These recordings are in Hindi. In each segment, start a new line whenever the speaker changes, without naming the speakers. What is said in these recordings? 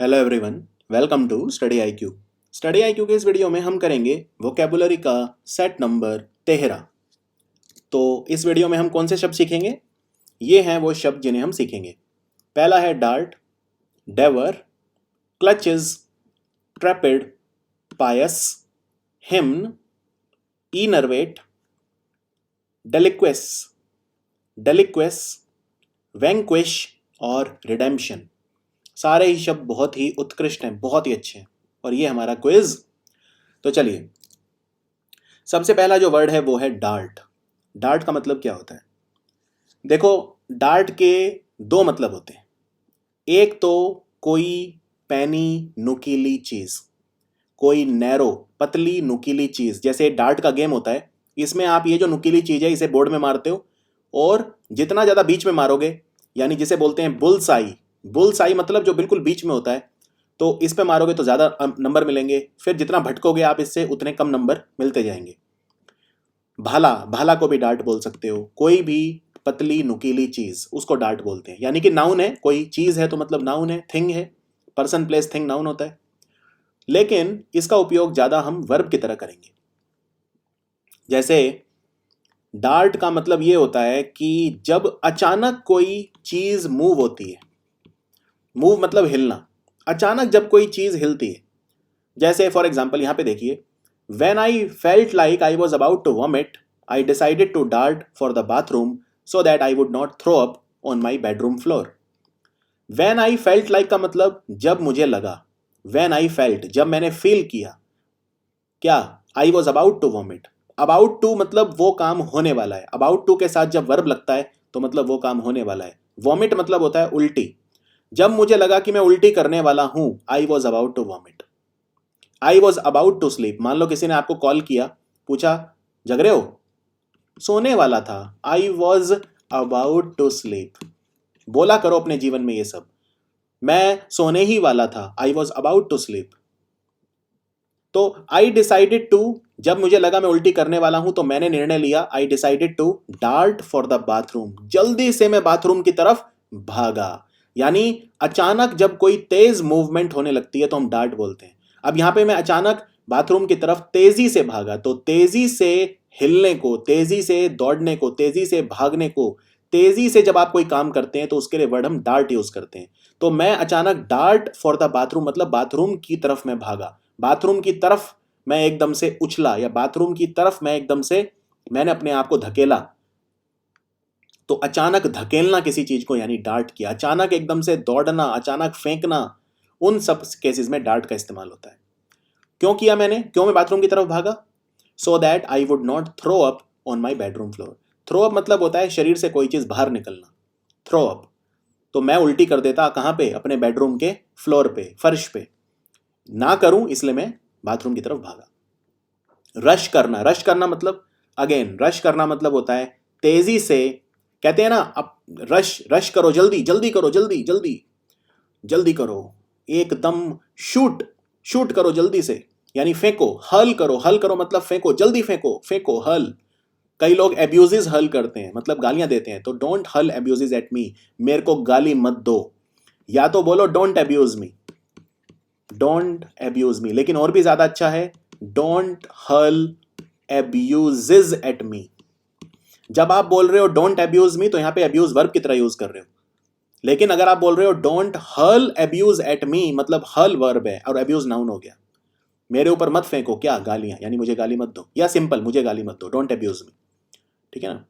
Hello everyone, welcome to study I Q. Study I Q के इस वीडियो में हम करेंगे वोकेबुलरी का सेट नंबर 13। तो इस वीडियो में हम कौन से शब्द सीखेंगे? ये हैं वो शब्द जिन्हें हम सीखेंगे। पहला है डार्ट, डेवर, क्लचेस, ट्रैपिड, पायस, हिम्न, इनर्वेट, डेलिक्वेस, डेलिक्वेस, वैंक्विश और रिडेम्पशन। सारे ही शब्द बहुत ही उत्कृष्ट हैं, बहुत ही अच्छे हैं। और ये हमारा क्विज। तो चलिए, सबसे पहला जो वर्ड है वो है डार्ट। डार्ट का मतलब क्या होता है? देखो, डार्ट के दो मतलब होते हैं। एक तो कोई पैनी नुकीली चीज, कोई नैरो पतली नुकीली चीज, जैसे डार्ट का गेम होता है। इसमें आप ये जो नुकीली चीज है इसे बोर्ड में मारते हो और जितना ज्यादा बीच में मारोगे, यानी जिसे बोलते हैं बुल्स आई। बुल्स आई मतलब जो बिल्कुल बीच में होता है, तो इस पे मारोगे तो ज्यादा नंबर मिलेंगे। फिर जितना भटकोगे आप इससे उतने कम नंबर मिलते जाएंगे। भाला, भाला को भी डार्ट बोल सकते हो। कोई भी पतली नुकीली चीज, उसको डार्ट बोलते हैं। यानी कि नाउन है, कोई चीज है तो मतलब नाउन है, थिंग है। पर्सन प्लेस थिंग नाउन होता है। लेकिन इसका उपयोग ज्यादा हम वर्ब की तरह करेंगे। जैसे डार्ट का मतलब ये होता है कि जब अचानक कोई चीज मूव होती है। मूव मतलब हिलना। अचानक जब कोई चीज हिलती है, जैसे फॉर एग्जाम्पल यहां पे देखिए, When I felt like I was about to vomit, I decided to dart for the bathroom so that I would not throw up on my bedroom floor. When I felt like का मतलब जब मुझे लगा। When I felt, जब मैंने फील किया। क्या? I was about to vomit. About to मतलब वो काम होने वाला है। About to के साथ जब वर्ब लगता है तो मतलब वो काम होने वाला है। Vomit मतलब होता है उल्टी। जब मुझे लगा कि मैं उल्टी करने वाला हूं, I was about to vomit. I was about to sleep. मान लो किसी ने आपको कॉल किया, पूछा जग रहे हो? सोने वाला था। I was about to sleep. बोला करो अपने जीवन में ये सब। मैं सोने ही वाला था। I was about to sleep. तो आई डिसाइडेड टू, जब मुझे लगा मैं उल्टी करने वाला हूं तो मैंने निर्णय लिया। I decided to dart for the bathroom. जल्दी से मैं बाथरूम की तरफ भागा। यानी अचानक जब कोई तेज मूवमेंट होने लगती है तो हम डार्ट बोलते हैं। अब यहां पे मैं अचानक बाथरूम की तरफ तेजी से भागा, तो तेजी से हिलने को, तेजी से दौड़ने को, तेजी से भागने को, तेजी से जब आप कोई काम करते हैं तो उसके लिए वर्ड हम डार्ट यूज करते हैं। तो मैं अचानक डार्ट फॉर द बाथरूम मतलब बाथरूम की तरफ मैं भागा। बाथरूम की तरफ मैं एकदम से उछला, या बाथरूम की तरफ मैं एकदम से, मैंने अपने आप को धकेला। तो अचानक धकेलना किसी चीज को यानी डार्ट किया। अचानक एकदम से दौड़ना, अचानक फेंकना, उन सब केसेस में डार्ट का इस्तेमाल होता है। क्यों किया मैंने? क्यों मैं बाथरूम की तरफ भागा? So that I would not throw up on my bedroom floor. Throw up मतलब होता है शरीर से कोई चीज बाहर निकलना। थ्रो अप, तो मैं उल्टी कर देता कहां पे? अपने बेडरूम के फ्लोर पे, फर्श पे। ना करूं इसलिए मैं बाथरूम की तरफ भागा। रश करना, रश करना मतलब, अगेन रश करना मतलब होता है तेजी से। कहते हैं ना, अब रश रश करो, जल्दी जल्दी करो, जल्दी जल्दी जल्दी करो, एकदम शूट, शूट करो जल्दी से। यानी फेंको, हल करो, हल करो मतलब फेंको, जल्दी फेंको, फेंको, हल। कई लोग एब्यूजेस हल करते हैं, मतलब गालियां देते हैं। तो डोंट हल एब्यूजेस एट मी, मेरे को गाली मत दो। या तो बोलो don't abuse me, don't abuse me. लेकिन और भी ज्यादा अच्छा है, डोंट हल एब्यूजेस एट मी। जब आप बोल रहे हो डोंट एब्यूज मी तो यहां पे एब्यूज वर्ब की तरह यूज कर रहे हो। लेकिन अगर आप बोल रहे हो डोंट हल एब्यूज एट मी, मतलब हल वर्ब है और एब्यूज नाउन हो गया। मेरे ऊपर मत फेंको क्या गालियां, यानी मुझे गाली मत दो, या सिंपल मुझे गाली मत दो, डोंट एब्यूज मी। ठीक है ना?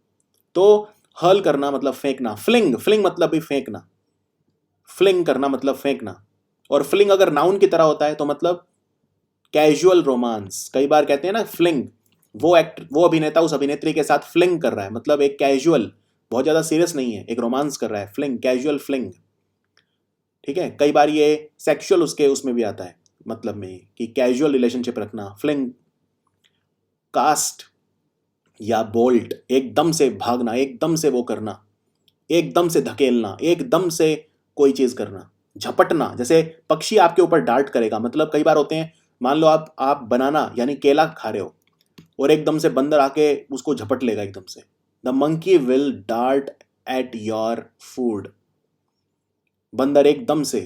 तो हल करना मतलब फेंकना। फ्लिंग, फ्लिंग मतलब भी फेंकना। फ्लिंग करना मतलब फेंकना। और फ्लिंग अगर नाउन की तरह होता है तो मतलब कैजुअल रोमांस। कई बार कहते हैं ना फ्लिंग, वो अभिनेता उस अभिनेत्री के साथ फ्लिंग कर रहा है, मतलब एक कैजुअल, बहुत ज्यादा सीरियस नहीं है, एक रोमांस कर रहा है। Fling, casual fling. ठीक है? कई बार ये सेक्सुअल उसके उसमें भी आता है, मतलब में कि कैजुअल रिलेशनशिप रखना, फ्लिंग। कास्ट या बोल्ट, एकदम से भागना, एकदम से वो करना, एकदम से धकेलना, एकदम से कोई चीज करना। झपटना, जैसे पक्षी आपके ऊपर डार्ट करेगा, मतलब कई बार होते हैं, मान लो आप बनाना यानी केला खा रहे हो और एकदम से बंदर आके उसको झपट लेगा एकदम से। The monkey will dart at your food. बंदर एकदम से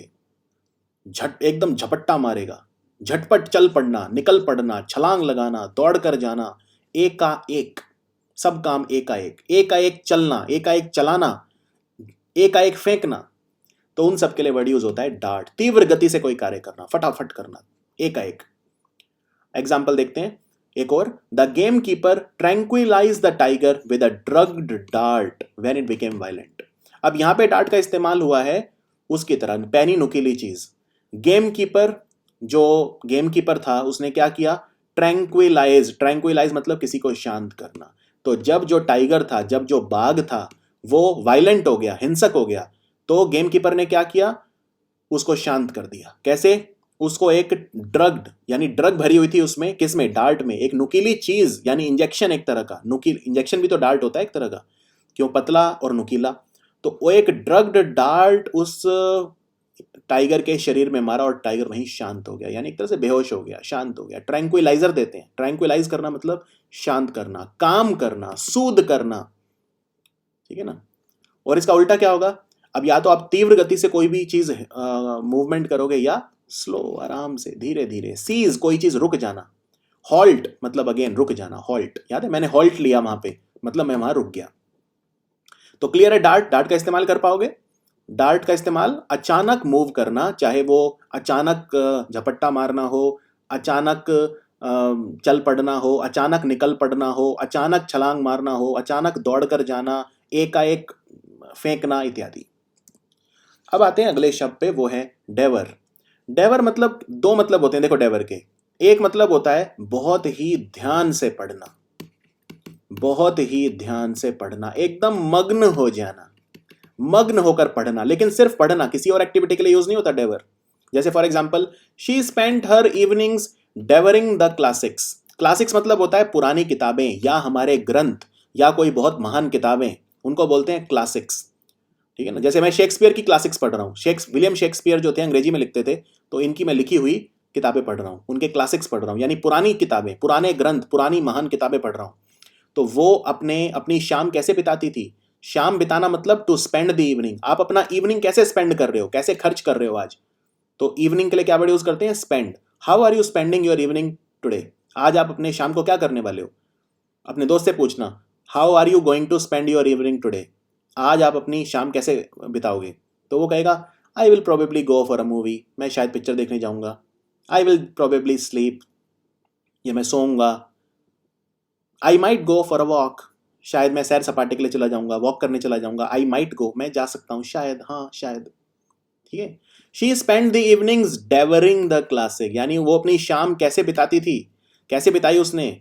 झट एकदम झपट्टा मारेगा, झटपट चल पड़ना, निकल पड़ना, छलांग लगाना, दौड़ कर जाना, एकाएक, सब काम एकाएक, एकाएक चलना, एकाएक चलाना, एकाएक फेंकना। तो उन सब के लिए वर्ड यूज होता है डार्ट, तीव्र गति से कोई कार्य करना, फटाफट करना, एकाएक। एग्जाम्पल देखते हैं एक और, the game keeper tranquillise the tiger with a drugged dart when it became violent. अब यहां पे डार्ट का इस्तेमाल हुआ है उसकी तरह, पैनी नुकीली चीज। गेम कीपर, जो गेम कीपर था, उसने क्या किया, ट्रैंक्विलाइज, ट्रैंक्विलाइज मतलब किसी को शांत करना। तो जब जो टाइगर था, जब जो बाघ था वो वायलेंट हो गया, हिंसक हो गया, तो गेम कीपर ने क्या किया, उसको शांत कर दिया। कैसे? उसको एक ड्रग्ड, यानी ड्रग भरी हुई थी उसमें, किसमें, डार्ट में, एक नुकीली चीज, यानी इंजेक्शन, एक तरह का नुकील इंजेक्शन भी तो डार्ट होता है एक तरह का, क्यों, पतला और नुकीला। तो वो एक ड्रग्ड डार्ट उस टाइगर के शरीर में मारा और टाइगर वहीं शांत हो गया, यानी एक तरह से बेहोश हो गया, शांत हो गया। ट्रैंक्विलाइजर देते हैं, ट्रैंक्विलाइज करना मतलब शांत करना, काम करना, सूद करना, ठीक है ना। और इसका उल्टा क्या होगा, अब या तो आप तीव्र गति से कोई भी चीज मूवमेंट करोगे, या स्लो, आराम से, धीरे धीरे। सीज, कोई चीज रुक जाना। हॉल्ट मतलब अगेन रुक जाना, हॉल्ट, याद है मैंने हॉल्ट लिया वहां पे, मतलब मैं वहां रुक गया। तो क्लियर है, डार्ट, डार्ट का इस्तेमाल कर पाओगे। डार्ट का इस्तेमाल अचानक मूव करना, चाहे वो अचानक झपट्टा मारना हो, अचानक चल पड़ना हो, अचानक निकल पड़ना हो, अचानक छलांग मारना हो, अचानक दौड़ कर जाना, एकाएक फेंकना इत्यादि। अब आते हैं अगले शब्द पे, वो है डेवर। डेवर मतलब, दो मतलब होते हैं देखो डेवर के। एक मतलब होता है बहुत ही ध्यान से पढ़ना, बहुत ही ध्यान से पढ़ना, एकदम मग्न हो जाना, मग्न होकर पढ़ना। लेकिन सिर्फ पढ़ना, किसी और एक्टिविटी के लिए यूज नहीं होता डेवर। जैसे for example, she spent her evenings devouring the classics. Classics मतलब होता है पुरानी किताबें या हमारे ग्रंथ या कोई बहुत महान किताबें, उनको बोलते हैं क्लासिक्स, ठीक है ना। जैसे मैं शेक्सपियर की क्लासिक्स पढ़ रहा हूँ, विलियम शेक्सपियर जो थे अंग्रेजी में लिखते थे, तो इनकी मैं लिखी हुई किताबें पढ़ रहा हूँ, उनके क्लासिक्स पढ़ रहा हूँ, यानी पुरानी किताबें, पुराने ग्रंथ, पुरानी महान किताबें पढ़ रहा हूँ। तो वो अपनी शाम कैसे बिताती थी, शाम बिताना मतलब टू स्पेंड द इवनिंग। आप अपना इवनिंग कैसे स्पेंड कर रहे हो, कैसे खर्च कर रहे हो आज, तो इवनिंग के लिए क्या वर्ड यूज करते हैं, spend. How are you spending your evening today, आज आप अपने शाम को क्या करने वाले हो। अपने दोस्त से पूछना, how are you going to spend your evening today, आज आप अपनी शाम कैसे बिताओगे। तो वो कहेगा, I will probably go for a movie, मैं शायद पिक्चर देखने जाऊंगा। आई विल प्रोबेबली स्लीप, या मैं सोऊंगा। I might go for a walk, शायद मैं सैर सपाटे के लिए चला जाऊंगा, वॉक करने चला जाऊंगा। आई माइट गो, मैं जा सकता हूँ, शायद, हाँ शायद, ठीक है। She spend the evenings devouring the classic, यानी वो अपनी शाम कैसे बिताती थी, कैसे बिताई उसने।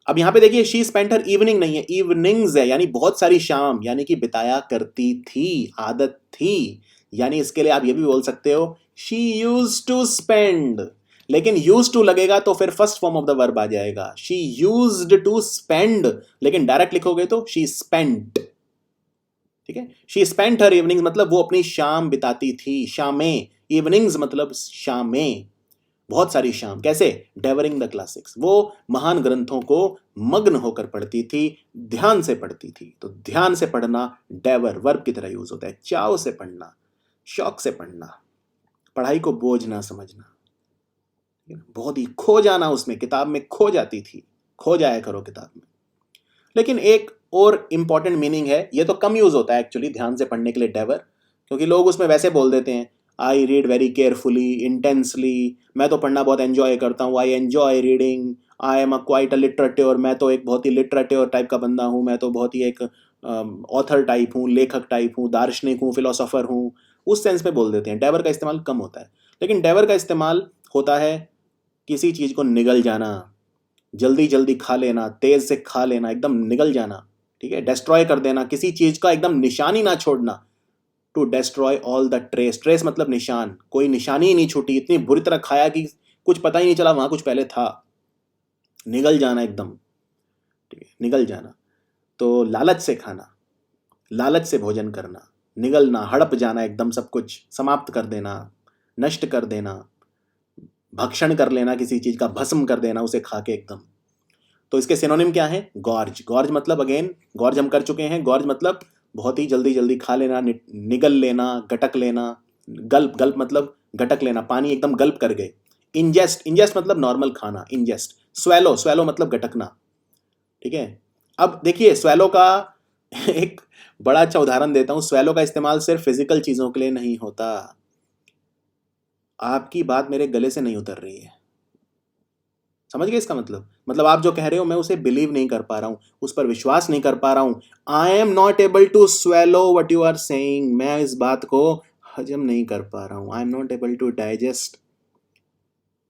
अब यहां पे देखिए, शी स्पेंट हर इवनिंग नहीं है, इवनिंग्स है, यानी बहुत सारी शाम, यानी कि बिताया करती थी, आदत थी। यानी इसके लिए आप ये भी बोल सकते हो, शी यूज्ड टू स्पेंड। लेकिन यूज टू लगेगा तो फिर first form of the verb आ जाएगा, शी यूज्ड टू स्पेंड। लेकिन डायरेक्ट लिखोगे तो शी स्पेंट, ठीक है। शी स्पेंट हर इवनिंग्स मतलब वो अपनी शाम बिताती थी, शामें। इवनिंग्स मतलब शामें, बहुत सारी शाम। कैसे, डेवरिंग द क्लासिक्स, वो महान ग्रंथों को मग्न होकर पढ़ती थी, ध्यान से पढ़ती थी। तो ध्यान से पढ़ना डेवर वर्ब की तरह यूज होता है। चाव से पढ़ना, शौक से पढ़ना, पढ़ाई को बोझ ना समझना, बहुत ही खो जाना, उसमें किताब में खो जाती थी, खो जाया करो किताब में। लेकिन एक और इंपॉर्टेंट मीनिंग है, ये तो कम यूज होता है एक्चुअली ध्यान से पढ़ने के लिए डेवर, क्योंकि लोग उसमें वैसे बोल देते हैं, I read very carefully, intensely, मैं तो पढ़ना बहुत एंजॉय करता हूँ, I enjoy reading, I am a quite a literative, मैं तो एक बहुत ही लिटरेटिव टाइप का बंदा हूँ, मैं तो बहुत ही एक ऑथर टाइप हूँ, लेखक टाइप हूँ, दार्शनिक हूँ, फिलोसोफर हूँ, उस सेंस में बोल देते हैं। डेवर का इस्तेमाल कम होता है। लेकिन डेवर का इस्तेमाल होता है किसी चीज़ को निगल जाना, जल्दी जल्दी खा लेना, तेज से खा लेना, एकदम निगल जाना, ठीक है। डिस्ट्रॉय कर देना, किसी चीज का एकदम निशानी ना छोड़ना, to destroy all the trace. Trace मतलब निशान, कोई निशानी ही नहीं छूटी, इतनी बुरी तरह खाया कि कुछ पता ही नहीं चला वहां कुछ पहले था। निगल जाना एकदम, ठीक है, निगल जाना। तो लालच से खाना, लालच से भोजन करना, निगलना, हड़प जाना, एकदम सब कुछ समाप्त कर देना, नष्ट कर देना, भक्षण कर लेना, किसी चीज का भस्म कर देना उसे खा के एकदम। तो इसके सिनोनिम क्या है, गॉर्ज। गॉर्ज मतलब अगेन, गॉर्ज हम कर चुके हैं, गॉर्ज मतलब बहुत ही जल्दी जल्दी खा लेना, निगल लेना, गटक लेना। गल्प, गल्प मतलब गटक लेना, पानी एकदम गल्प कर गए। इंजेस्ट, इंजेस्ट मतलब नॉर्मल खाना, इंजेस्ट। स्वेलो, स्वेलो मतलब गटकना, ठीक है। अब देखिए स्वेलो का एक बड़ा अच्छा उदाहरण देता हूं। स्वेलो का इस्तेमाल सिर्फ फिजिकल चीजों के लिए नहीं होता। आपकी बात मेरे गले से नहीं उतर रही है, समझ गए इसका मतलब आप जो कह रहे हो मैं उसे बिलीव नहीं कर पा रहा हूं, उस पर विश्वास नहीं कर पा रहा हूं। I am not able to swallow what you are saying, मैं इस बात को हजम नहीं कर पा रहा हूं। I am not able to digest.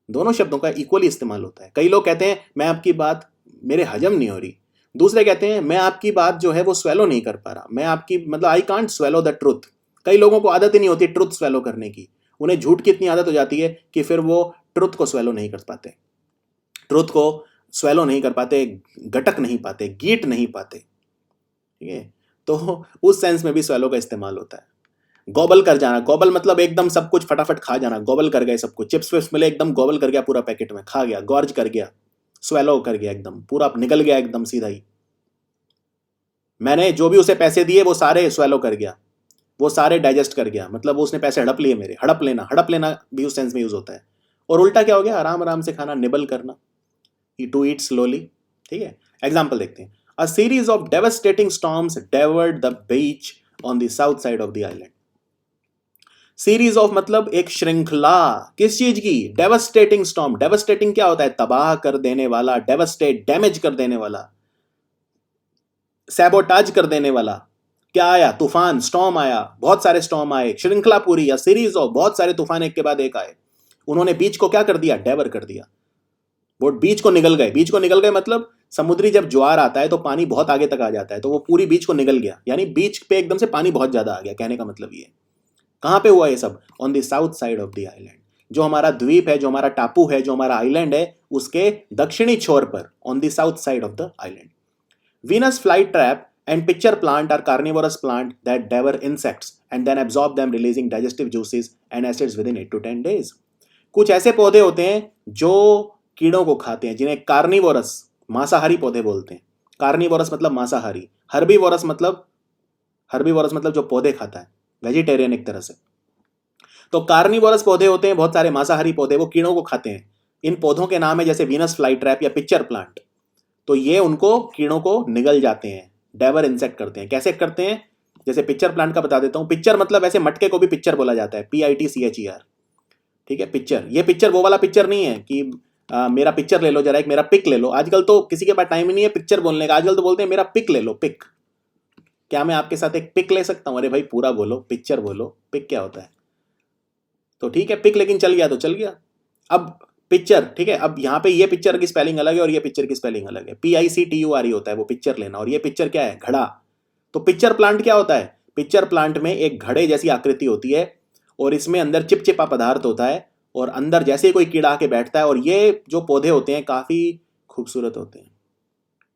दोनों शब्दों का इक्वली इस्तेमाल होता है। कई लोग कहते हैं मैं आपकी बात मेरे हजम नहीं हो रही, दूसरे कहते हैं मैं आपकी बात जो है वो स्वेलो नहीं कर पा रहा, मैं आपकी मतलब I can't swallow the truth. कई लोगों को आदत ही नहीं होती ट्रुथ स्वेलो करने की, उन्हें झूठ की इतनी आदत हो जाती है कि फिर वो ट्रुथ को स्वेलो नहीं कर पाते, ट्रुथ को स्वेलो नहीं कर पाते, गटक नहीं पाते, गीट नहीं पाते, ठीक है। तो उस सेंस में भी स्वेलो का इस्तेमाल होता है। गॉबल कर जाना, गॉबल मतलब एकदम सब कुछ फटाफट खा जाना, गॉबल कर गए सब कुछ, चिप्स विप्स मिले एकदम गॉबल कर गया पूरा पैकेट में, खा गया, गॉर्ज कर गया, स्वेलो कर गया, एकदम पूरा निकल गया एकदम सीधा ही। मैंने जो भी उसे पैसे दिए वो सारे स्वेलो कर गया, वो सारे डाइजेस्ट कर गया, मतलब वो उसने पैसे हड़प लिए मेरे। हड़प लेना, हड़प लेना भी उस सेंस में यूज होता है। और उल्टा क्या हो गया, आराम आराम से खाना, निबल करना, टू ईट स्लोली, ठीक है। एग्जाम्पल देखते हैं। A series of devastating storms devoured the beach on the south side of the island. Series of मतलब एक श्रृंखला, किस चीज की, डेवास्टेटिंग स्टॉर्म। डेवास्टेटिंग क्या होता है, तबाह कर देने वाला, डेवास्टेट डैमेज कर देने वाला, सैबोटाज कर देने वाला। क्या आया, तूफान, स्टॉर्म आया, बहुत सारे स्टॉर्म आए, श्रृंखला पूरी या सीरीज ऑफ बहुत सारे तूफान एक के बाद एक आए। उन्होंने बीच को क्या कर दिया, डेवर कर दिया, वो बीच को निगल गए। बीच को निगल गए मतलब समुद्री जब ज्वार आता है तो पानी बहुत आगे तक आ जाता है, तो वो पूरी बीच को निगल गया, यानी बीच पे एकदम से पानी बहुत ज्यादा आ गया, कहने का मतलब ये। कहां पे हुआ ये सब, on the south side of the island. जो हमारा द्वीप है, जो हमारा टापू है, जो हमारा आइलैंड है, उसके दक्षिणी छोर पर, on the south side of the island. Venus fly trap and pitcher plant are carnivorous plant that devour insects and then absorb them, releasing digestive juices and acids within 8 to 10 days। कुछ ऐसे पौधे होते हैं जो कीड़ों को खाते हैं, जिन्हें कार्निवोरस, मांसाहारी पौधे बोलते हैं। कार्निवोरस मतलब मांसाहारी, हर्बीवोरस मतलब जो पौधे खाता है, वेजिटेरियन एक तरह से। तो कार्निवोरस पौधे होते हैं, बहुत सारे मांसाहारी पौधे, वो कीड़ों को खाते हैं। इन पौधों के नाम है जैसे वीनस फ्लाई ट्रैप या पिक्चर प्लांट। तो ये उनको कीड़ों को निगल जाते हैं, डेवर इंसेक्ट करते हैं। कैसे करते हैं, जैसे पिक्चर प्लांट का बता देता हूं। पिक्चर मतलब ऐसे मटके को भी पिक्चर बोला जाता है, PITCHER, ठीक है। पिक्चर, ये पिक्चर वो वाला पिक्चर नहीं है कि मेरा पिक्चर ले लो जरा, एक मेरा पिक ले लो। आजकल तो किसी के पास टाइम ही नहीं है पिक्चर बोलने का, आजकल तो बोलते हैं मेरा पिक ले लो, पिक। क्या मैं आपके साथ एक पिक ले सकता हूं, अरे भाई पूरा बोलो, पिक्चर बोलो, पिक क्या होता है। तो ठीक है पिक, लेकिन चल गया तो चल गया। अब पिक्चर, ठीक है। अब यहाँ पे ये पिक्चर की स्पेलिंग अलग है और ये पिक्चर की स्पेलिंग अलग है, PICTURE होता है वो पिक्चर लेना, और ये पिक्चर क्या है, घड़ा। तो पिक्चर प्लांट क्या होता है, पिक्चर प्लांट में एक घड़े जैसी आकृति होती है और इसमें अंदर चिपचिपा पदार्थ होता है, और अंदर जैसे ही कोई कीड़ा आके बैठता है, और ये जो पौधे होते हैं काफी खूबसूरत होते हैं,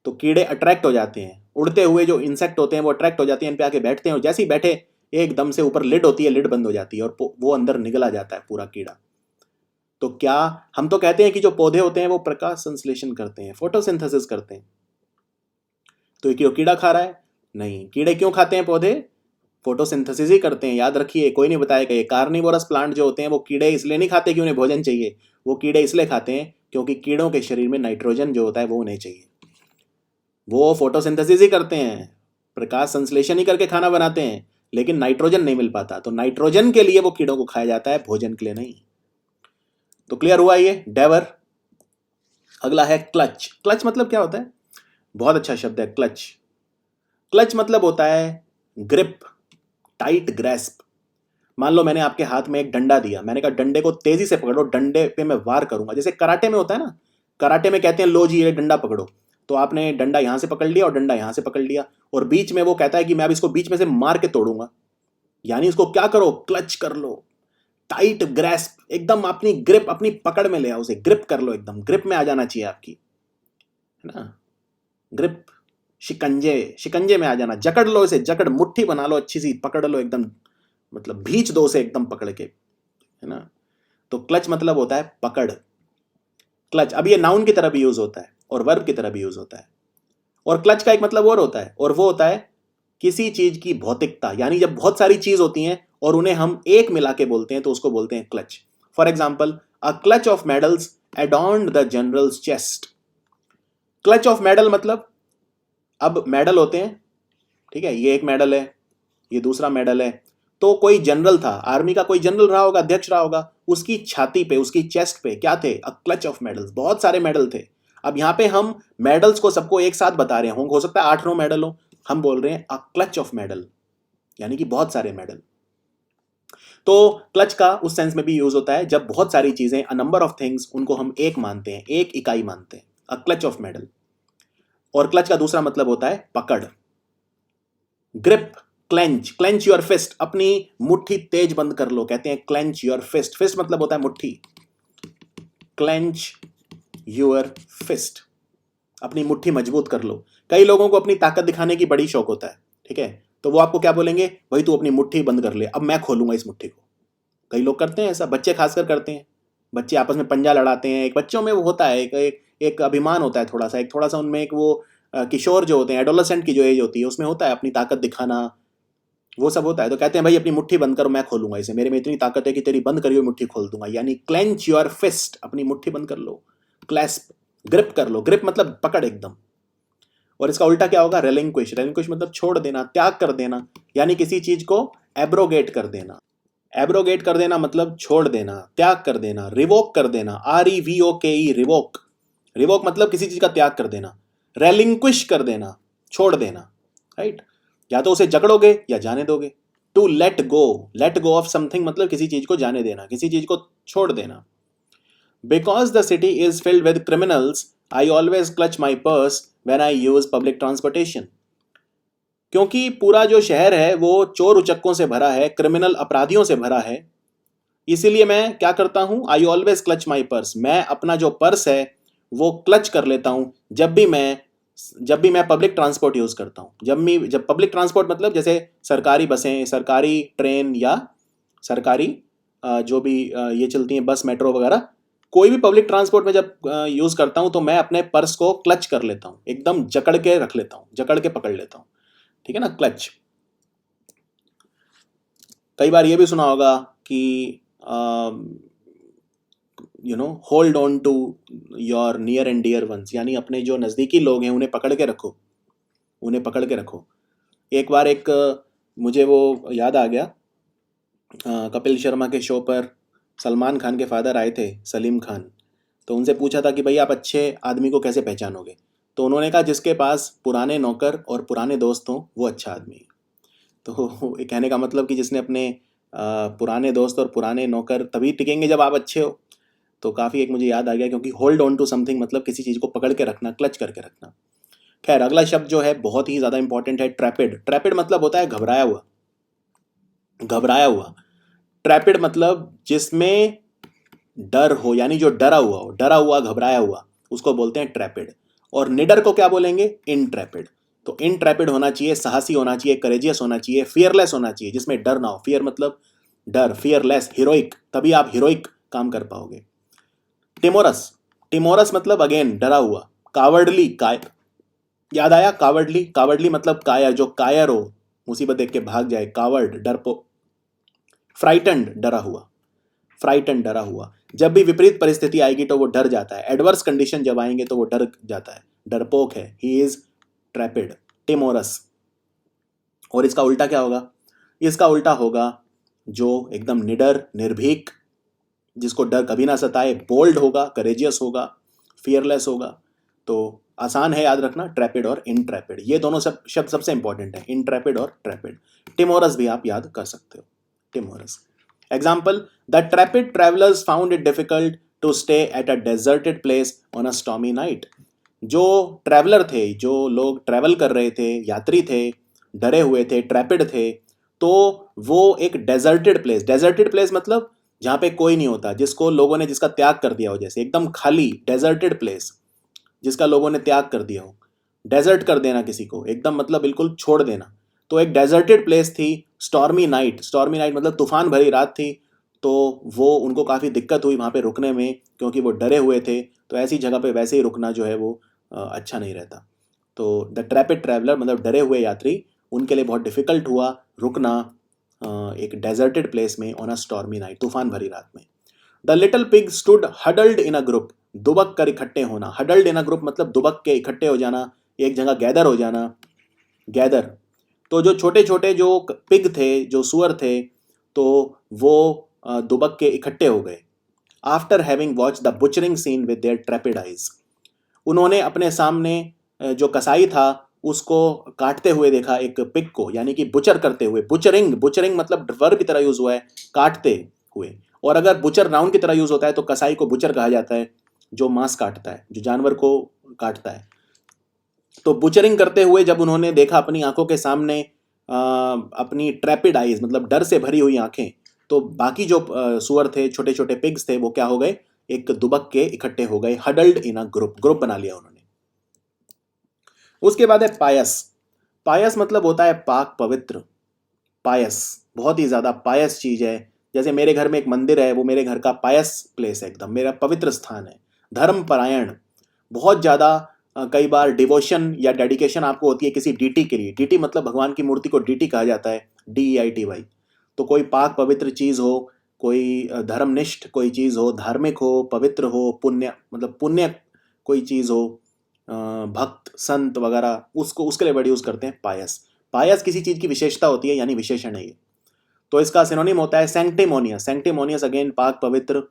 तो कीड़े अट्रैक्ट हो जाते हैं, उड़ते हुए जो इंसेक्ट होते हैं वो अट्रैक्ट हो जाते हैं, इन पे आके बैठते हैं, और जैसे ही बैठे एकदम से ऊपर लिड होती है, लिड बंद हो जाती है और वो अंदर निगला जाता है पूरा कीड़ा। तो क्या हम तो कहते हैं कि जो पौधे होते हैं वो प्रकाश संश्लेषण करते हैं, फोटोसिंथेसिस करते हैं। तो ये कीड़ा खा रहा है, नहीं। कीड़े क्यों खाते हैं पौधे, फोटोसिंथेसिस ही करते हैं, याद रखिए, कोई नहीं बताएगा। ये कार्निवोरस प्लांट जो होते हैं वो कीड़े इसलिए नहीं खाते कि उन्हें भोजन चाहिए, वो कीड़े इसलिए खाते हैं क्योंकि कीड़ों के शरीर में नाइट्रोजन जो होता है वो उन्हें चाहिए। वो फोटोसिंथेसिस ही करते हैं, प्रकाश संश्लेषण ही करके खाना बनाते हैं, लेकिन नाइट्रोजन नहीं मिल पाता, तो नाइट्रोजन के लिए वो कीड़ों को खाया जाता है, भोजन के लिए नहीं। तो क्लियर हुआ ये डेवर। अगला है क्लच। क्लच मतलब क्या होता है, बहुत अच्छा शब्द है क्लच। क्लच मतलब होता है ग्रिप, टाइट ग्रैस्प। मान लो मैंने आपके हाथ में एक डंडा दिया, मैंने कहा डंडे को तेजी से पकड़ो, डंडे पे मैं वार करूंगा, जैसे कराटे में होता है ना, कराटे में कहते हैं लो जी ये डंडा पकड़ो, तो आपने डंडा यहां से पकड़ लिया और डंडा यहां से पकड़ लिया, और बीच में वो कहता है कि मैं अब इसको बीच में से मार के तोड़ूंगा, यानी इसको क्या करो, क्लच कर लो, टाइट ग्रैस्प, एकदम अपनी ग्रिप, अपनी पकड़ में ले आओ उसे, ग्रिप कर लो, एकदम ग्रिप में आ जाना चाहिए आपकी, है ना। ग्रिप, शिकंजे, शिकंजे में आ जाना, जकड़ लो इसे, जकड़, मुट्ठी बना लो, अच्छी सी पकड़ लो एकदम, मतलब भींच दो उसे एकदम पकड़ के, है ना। तो क्लच मतलब होता है पकड़, क्लच। अब ये नाउन की तरह भी यूज होता है और वर्ब की तरह भी यूज होता है, और क्लच का एक मतलब और होता है, और वो होता है किसी चीज की भौतिकता, यानी जब बहुत सारी चीज होती हैं और उन्हें हम एक मिला के बोलते हैं तो उसको बोलते हैं clutch. For example, a clutch of medals adorned the generals chest. Clutch of medal मतलब, अब मेडल होते हैं, ठीक है, ये एक मेडल है, ये दूसरा मेडल है, तो कोई जनरल था, आर्मी का कोई जनरल रहा होगा, अध्यक्ष रहा होगा, उसकी छाती पे, उसकी चेस्ट पे क्या थे? अ क्लच ऑफ मेडल्स, बहुत सारे मेडल थे। अब यहां पे हम मेडल्स को सबको एक साथ बता रहे हैं, हो सकता है 8-9 मेडल हो, हम बोल रहे हैं अ क्लच ऑफ मेडल, यानी कि बहुत सारे मेडल। तो क्लच का उस सेंस में भी यूज होता है जब बहुत सारी चीजें, अ नंबर ऑफ थिंग्स, उनको हम एक मानते हैं, एक इकाई मानते हैं, अ क्लच ऑफ मेडल। और क्लच का दूसरा मतलब होता है पकड़, grip, clench, clench your fist, अपनी मुट्ठी तेज बंद कर लो, कहते हैं क्लेंच योर फिस्ट। फिस्ट मतलब होता है मुट्ठी, क्लेंच योर फिस्ट, अपनी मुट्ठी मजबूत कर लो। कई लोगों को अपनी ताकत दिखाने की बड़ी शौक होता है, ठीक है, तो वो आपको क्या बोलेंगे? भाई तू अपनी मुट्ठी बंद कर ले, अब मैं खोलूंगा इस मुट्ठी को। कई लोग करते हैं ऐसा, बच्चे खासकर करते हैं, बच्चे आपस में पंजा लड़ाते हैं। एक बच्चों में वो होता है, एक अभिमान होता है, थोड़ा सा उनमें एक वो किशोर जो होते हैं, एडोलेसेंट की जो एज होती है, उसमें होता है अपनी ताकत दिखाना, वो सब होता है। तो कहते हैं भाई अपनी मुट्ठी बंद करो, मैं खोलूंगा इसे, मेरे में इतनी ताकत है कि तेरी बंद करी हुई मुट्ठी खोल दूंगा, यानी क्लेंच योर फिस्ट, अपनी मुट्ठी बंद कर लो, क्लैस्प, ग्रिप कर लो, ग्रिप मतलब पकड़ एकदम। और इसका उल्टा क्या होगा? रेलिंक्विश, रेलिंक्विश मतलब छोड़ देना, त्याग कर देना, यानी किसी चीज को एब्रोगेट कर देना। एब्रोगेट कर देना मतलब छोड़ देना, त्याग कर देना, रिवोक कर देना, REVOKE, रिवोक, रिवोक मतलब किसी चीज का त्याग कर देना, रेलिंक्विश कर देना, छोड़ देना, राइट? या तो उसे जकड़ोगे या जाने दोगे। To let go of something मतलब किसी चीज को जाने देना, किसी चीज को छोड़ देना। Because the city is filled with criminals, I always clutch my purse when I use public transportation. क्योंकि पूरा जो शहर है वो चोर उचक्कों से भरा है, क्रिमिनल अपराधियों से भरा है, इसीलिए मैं क्या करता हूं? I always clutch my purse, मैं अपना जो पर्स है वो क्लच कर लेता हूं जब भी मैं पब्लिक ट्रांसपोर्ट यूज करता हूं। जब पब्लिक ट्रांसपोर्ट मतलब जैसे सरकारी बसें, सरकारी ट्रेन, या सरकारी जो भी ये चलती हैं, बस, मेट्रो वगैरह, कोई भी पब्लिक ट्रांसपोर्ट में जब यूज करता हूं तो मैं अपने पर्स को क्लच कर लेता हूं, एकदम जकड़ के रख लेता हूं, जकड़ के पकड़ लेता हूं, ठीक है ना, क्लच। कई बार ये भी सुना होगा कि hold on to your near and dear ones, यानी अपने जो नज़दीकी लोग हैं उन्हें पकड़ के रखो, उन्हें पकड़ के रखो। एक बार मुझे वो याद आ गया, कपिल शर्मा के शो पर सलमान खान के फादर आए थे, सलीम खान, तो उनसे पूछा था कि भाई आप अच्छे आदमी को कैसे पहचानोगे? तो उन्होंने कहा जिसके पास पुराने नौकर और पुराने दोस्त हों वो अच्छा आदमी है। तो ये कहने का मतलब कि जिसने अपने पुराने दोस्त और पुराने नौकर तभी टिकेंगे जब आप अच्छे हो। तो काफ़ी एक मुझे याद आ गया, क्योंकि होल्ड ऑन टू समथिंग मतलब किसी चीज़ को पकड़ के रखना, क्लच करके रखना। खैर, अगला शब्द जो है बहुत ही ज़्यादा इंपॉर्टेंट है, ट्रैपिड। ट्रैपिड मतलब होता है घबराया हुआ, घबराया हुआ। ट्रैपिड मतलब जिसमें डर हो, यानी जो डरा हुआ हो, डरा हुआ, घबराया हुआ, उसको बोलते हैं ट्रैपिड। और निडर को क्या बोलेंगे? इनट्रैपिड। तो इनट्रैपिड होना चाहिए, साहसी होना चाहिए, करेजियस होना चाहिए, फियरलेस होना चाहिए, जिसमें डर ना हो। फियर मतलब डर, फियरलेस, हीरोइक, तभी आप हीरोइक काम कर पाओगे। टिमोरस, टिमोरस मतलब अगेन डरा हुआ। कावर्डली, याद आया? कावर्डली, कावर्डली मतलब कायर, जो कायर हो, मुसीबत देख के भाग जाए, कावर्ड, डरपो। फ्राइटन्ड, डरा हुआ, फ्राइटन्ड, डरा हुआ। जब भी विपरीत परिस्थिति आएगी तो वो डर जाता है, एडवर्स कंडीशन जब आएंगे तो वो डर जाता है, डरपोक है, ही इज ट्रैपिड, टिमोरस। और इसका उल्टा क्या होगा? इसका उल्टा होगा जो एकदम निडर, निर्भीक, जिसको डर कभी ना सताए, बोल्ड होगा, करेजियस होगा, फियरलेस होगा। तो आसान है याद रखना, ट्रैपिड और इनट्रैपिड, ये दोनों सब शब्द सबसे इंपॉर्टेंट है, इनट्रैपिड और ट्रैपिड। टिमोरस भी आप याद कर सकते हो, timorous. Example, the trepid travellers found it difficult to stay at a deserted place on a stormy night. जो ट्रैवलर थे, जो लोग ट्रैवल कर रहे थे, यात्री थे, डरे हुए थे, ट्रैपिड थे, तो वो एक डेजर्टेड प्लेस मतलब जहाँ पे कोई नहीं होता, जिसको लोगों ने, जिसका त्याग कर दिया हो, जैसे एकदम खाली, डेजर्टेड प्लेस, जिसका लोगों ने त्याग कर दिया हो। डेजर्ट कर देना किसी को, एकदम मतलब बिल्कुल छोड़ देना। तो एक डेजर्टेड प्लेस थी, स्टॉर्मी नाइट, स्टॉर्मी नाइट मतलब तूफान भरी रात थी, तो वो उनको काफ़ी दिक्कत हुई वहाँ पे रुकने में, क्योंकि वो डरे हुए थे। तो ऐसी जगह पे वैसे ही रुकना जो है वो अच्छा नहीं रहता। तो द ट्रैपिड ट्रैवलर मतलब डरे हुए यात्री, उनके लिए बहुत डिफिकल्ट हुआ रुकना एक डेजर्टेड प्लेस में ऑन अ स्टॉर्मी नाइट, तूफान भरी रात में। The little pig stood huddled in a group, दुबक कर इकट्ठे होना। हडल्ड इन अ ग्रुप मतलब दुबक के, इकट्ठे हो जाना, एक जगह गैदर हो जाना, गैदर। तो जो छोटे छोटे जो पिग थे, जो सुअर थे, तो वो दुबक के इकट्ठे हो गए। After having watch the butchering scene with their trepid eyes, उन्होंने अपने सामने जो कसाई था उसको काटते हुए देखा, एक पिग को, यानी कि बुचर करते हुए। बुचरिंग, बुचरिंग मतलब वर्ब की तरह यूज हुआ है, काटते हुए। और अगर बुचर नाउन की तरह यूज होता है तो कसाई को बुचर कहा जाता है, जो मांस काटता है, जो जानवर को काटता है। तो बुचरिंग करते हुए जब उन्होंने देखा अपनी आंखों के सामने अपनी ट्रैपिड आइज मतलब डर से भरी हुई आंखें, तो बाकी जो सुअर थे, छोटे छोटे पिग्स थे, वो क्या हो गए, एक दुबक के इकट्ठे हो गए। Huddled in a group, group बना लिया उन्होंने। उसके बाद है पायस। पायस मतलब होता है पाक पवित्र। पायस, बहुत ही ज्यादा पायस चीज है। जैसे मेरे घर में एक मंदिर है, वो मेरे घर का पायस प्लेस है, एकदम मेरा पवित्र स्थान है। धर्म परायण, बहुत ज्यादा कई बार डिवोशन या डेडिकेशन आपको होती है किसी डीटी के लिए। डीटी मतलब भगवान की मूर्ति को डीटी कहा जाता है, DEITY। तो कोई पाक पवित्र चीज हो, कोई धर्मनिष्ठ कोई चीज हो, धार्मिक हो, पवित्र हो, पुण्य मतलब पुण्य कोई चीज हो, भक्त संत वगैरह, उसको उसके लिए वर्ड यूज करते हैं पायस। पायस किसी चीज की विशेषता होती है, यानी विशेषण है ये। तो इसका सिनोनिम होता है सैंक्टिमोनियस। सैंक्टिमोनियस अगेन पाक पवित्र,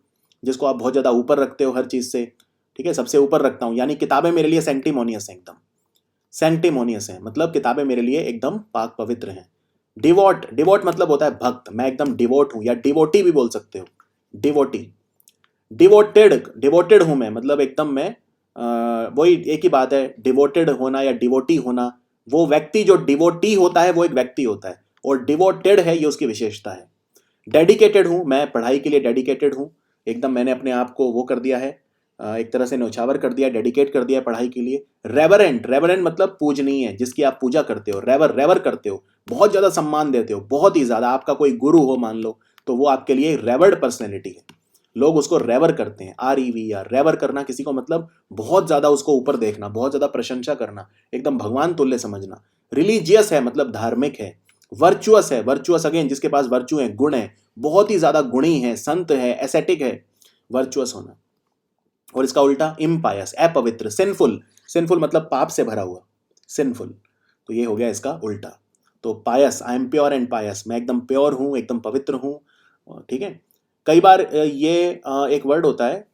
जिसको आप बहुत ज्यादा ऊपर रखते हो हर चीज से। ठीक है, सबसे ऊपर रखता हूं, यानी किताबें मेरे लिए सैंक्टिमोनियस है, एकदम सैंक्टिमोनियस है, मतलब किताबें मेरे लिए एकदम पाक पवित्र हैं। डिवोट, डिवोट मतलब होता है भक्त, मैं एकदम डिवोट हूं, या डिवोटी भी बोल सकते हो, डिवोटी। डिवोटेड, डिवोटेड हूं मैं, मतलब एकदम मैं वही एक ही बात है, डिवोटेड होना या डिवोटी होना। वो व्यक्ति जो डिवोटी होता है वो एक व्यक्ति होता है, और डिवोटेड है ये उसकी विशेषता है। डेडिकेटेड हूं मैं, पढ़ाई के लिए डेडिकेटेड हूं, एकदम मैंने अपने आप को वो कर दिया है, एक तरह से न्यौछावर कर दिया, डेडिकेट कर दिया पढ़ाई के लिए। रेवरेंट, रेवरेंट मतलब पूजनीय है, जिसकी आप पूजा करते हो, रेवर, रेवर करते हो, बहुत ज्यादा सम्मान देते हो, बहुत ही ज्यादा। आपका कोई गुरु हो मान लो, तो वो आपके लिए रेवर्ड पर्सनैलिटी है, लोग उसको रेवर करते हैं। REVR, रेवर करना किसी को, मतलब बहुत ज्यादा उसको ऊपर देखना, बहुत ज्यादा प्रशंसा करना, एकदम भगवान तुल्य समझना। रिलीजियस है मतलब धार्मिक है। वर्चुअस है, वर्चुअस अगेन जिसके पास वर्चू है, गुण है, बहुत ही ज्यादा गुणी है, संत है, एसेटिक है, वर्चुअस होना। और इसका उल्टा इम्पायस, अपवित्र, सिंफुल। सिंफुल मतलब पाप से भरा हुआ, सिंफुल। तो ये हो गया इसका उल्टा। तो pious, I am pure and pious, मैं एकदम प्योर हूं, एकदम पवित्र हूं। ठीक है। कई बार ये एक वर्ड होता है,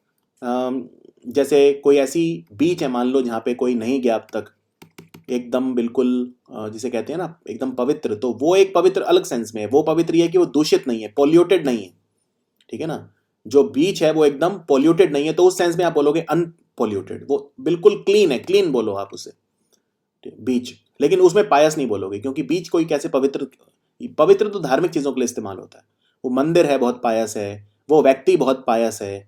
जैसे कोई ऐसी बीच है मान लो जहाँ पे कोई नहीं गया अब तक, एकदम बिल्कुल जिसे कहते हैं ना एकदम पवित्र, तो वो एक पवित्र अलग सेंस में है। वो पवित्र ये है कि वो दूषित नहीं है, पॉल्यूटेड नहीं है। ठीक है ना, जो बीच है वो एकदम पॉल्यूटेड नहीं है, तो उस सेंस में आप बोलोगे अनपॉल्यूटेड, वो बिल्कुल क्लीन है, क्लीन बोलो आप उसे, बीच। लेकिन उसमें पायस नहीं बोलोगे, क्योंकि बीच कोई कैसे पवित्र, पवित्र तो धार्मिक चीजों के लिए इस्तेमाल होता है। वो मंदिर है बहुत पायस है, वो व्यक्ति बहुत पायस है।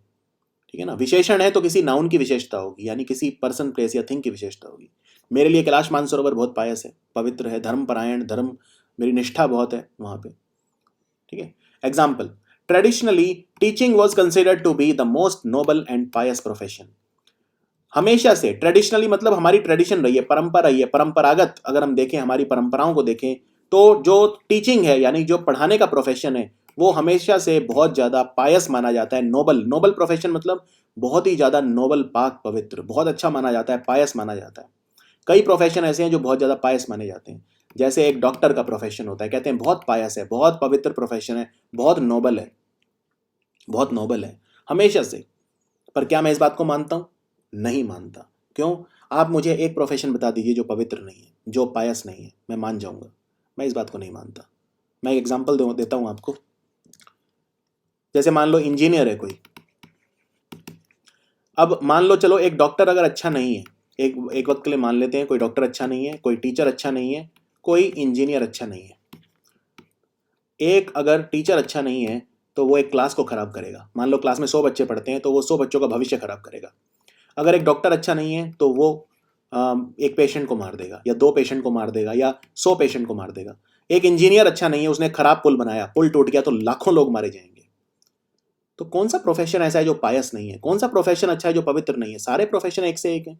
ठीक है ना, विशेषण है तो किसी नाउन की विशेषता होगी, यानी किसी पर्सन प्लेस या थिंग की विशेषता होगी। मेरे लिए कैलाश मानसरोवर बहुत पायस है, पवित्र है, धर्म परायण, धर्म, मेरी निष्ठा बहुत है वहां पे। ठीक है। Example, traditionally teaching was considered to be the most noble and pious profession. हमेशा से, ट्रेडिशनली मतलब हमारी ट्रेडिशन रही है, परंपरा रही है, परंपरागत अगर हम देखें, हमारी परंपराओं को देखें, तो जो टीचिंग है यानी जो पढ़ाने का प्रोफेशन है, वो हमेशा से बहुत ज्यादा पायस माना जाता है। नोबल, नोबल प्रोफेशन मतलब बहुत ही ज्यादा नोबल, पाक पवित्र, बहुत अच्छा माना जाता है, पायस माना जाता है। कई प्रोफेशन ऐसे हैं जो बहुत ज्यादा पायस माने जाते हैं। जैसे एक डॉक्टर का प्रोफेशन होता है, कहते हैं बहुत पायस है, बहुत पवित्र प्रोफेशन है, बहुत नोबल है, बहुत नोबल है हमेशा से। पर क्या मैं इस बात को मानता हूं? नहीं मानता। क्यों? आप मुझे एक प्रोफेशन बता दीजिए जो पवित्र नहीं है, जो पायस नहीं है, मैं मान जाऊंगा। मैं इस बात को नहीं मानता। मैं एक एग्जांपल देता हूं आपको। जैसे मान लो इंजीनियर है कोई, अब मान लो चलो एक डॉक्टर अगर अच्छा नहीं है, एक एक वक्त के लिए मान लेते हैं कोई डॉक्टर अच्छा नहीं है, कोई टीचर अच्छा नहीं है, कोई इंजीनियर अच्छा नहीं है। एक अगर टीचर अच्छा नहीं है तो वो एक क्लास को खराब करेगा। मान लो क्लास में 100 बच्चे पढ़ते हैं तो वो 100 बच्चों का भविष्य खराब करेगा। अगर एक डॉक्टर अच्छा नहीं है तो वो एक पेशेंट को मार देगा, या 2 पेशेंट को मार देगा, या 100 पेशेंट को मार देगा। एक इंजीनियर अच्छा नहीं है, उसने खराब पुल बनाया, पुल टूट गया तो लाखों लोग मारे जाएंगे। तो कौन सा प्रोफेशन ऐसा है जो पायस नहीं है? कौन सा प्रोफेशन अच्छा है जो पवित्र नहीं है? सारे प्रोफेशन एक से एक है।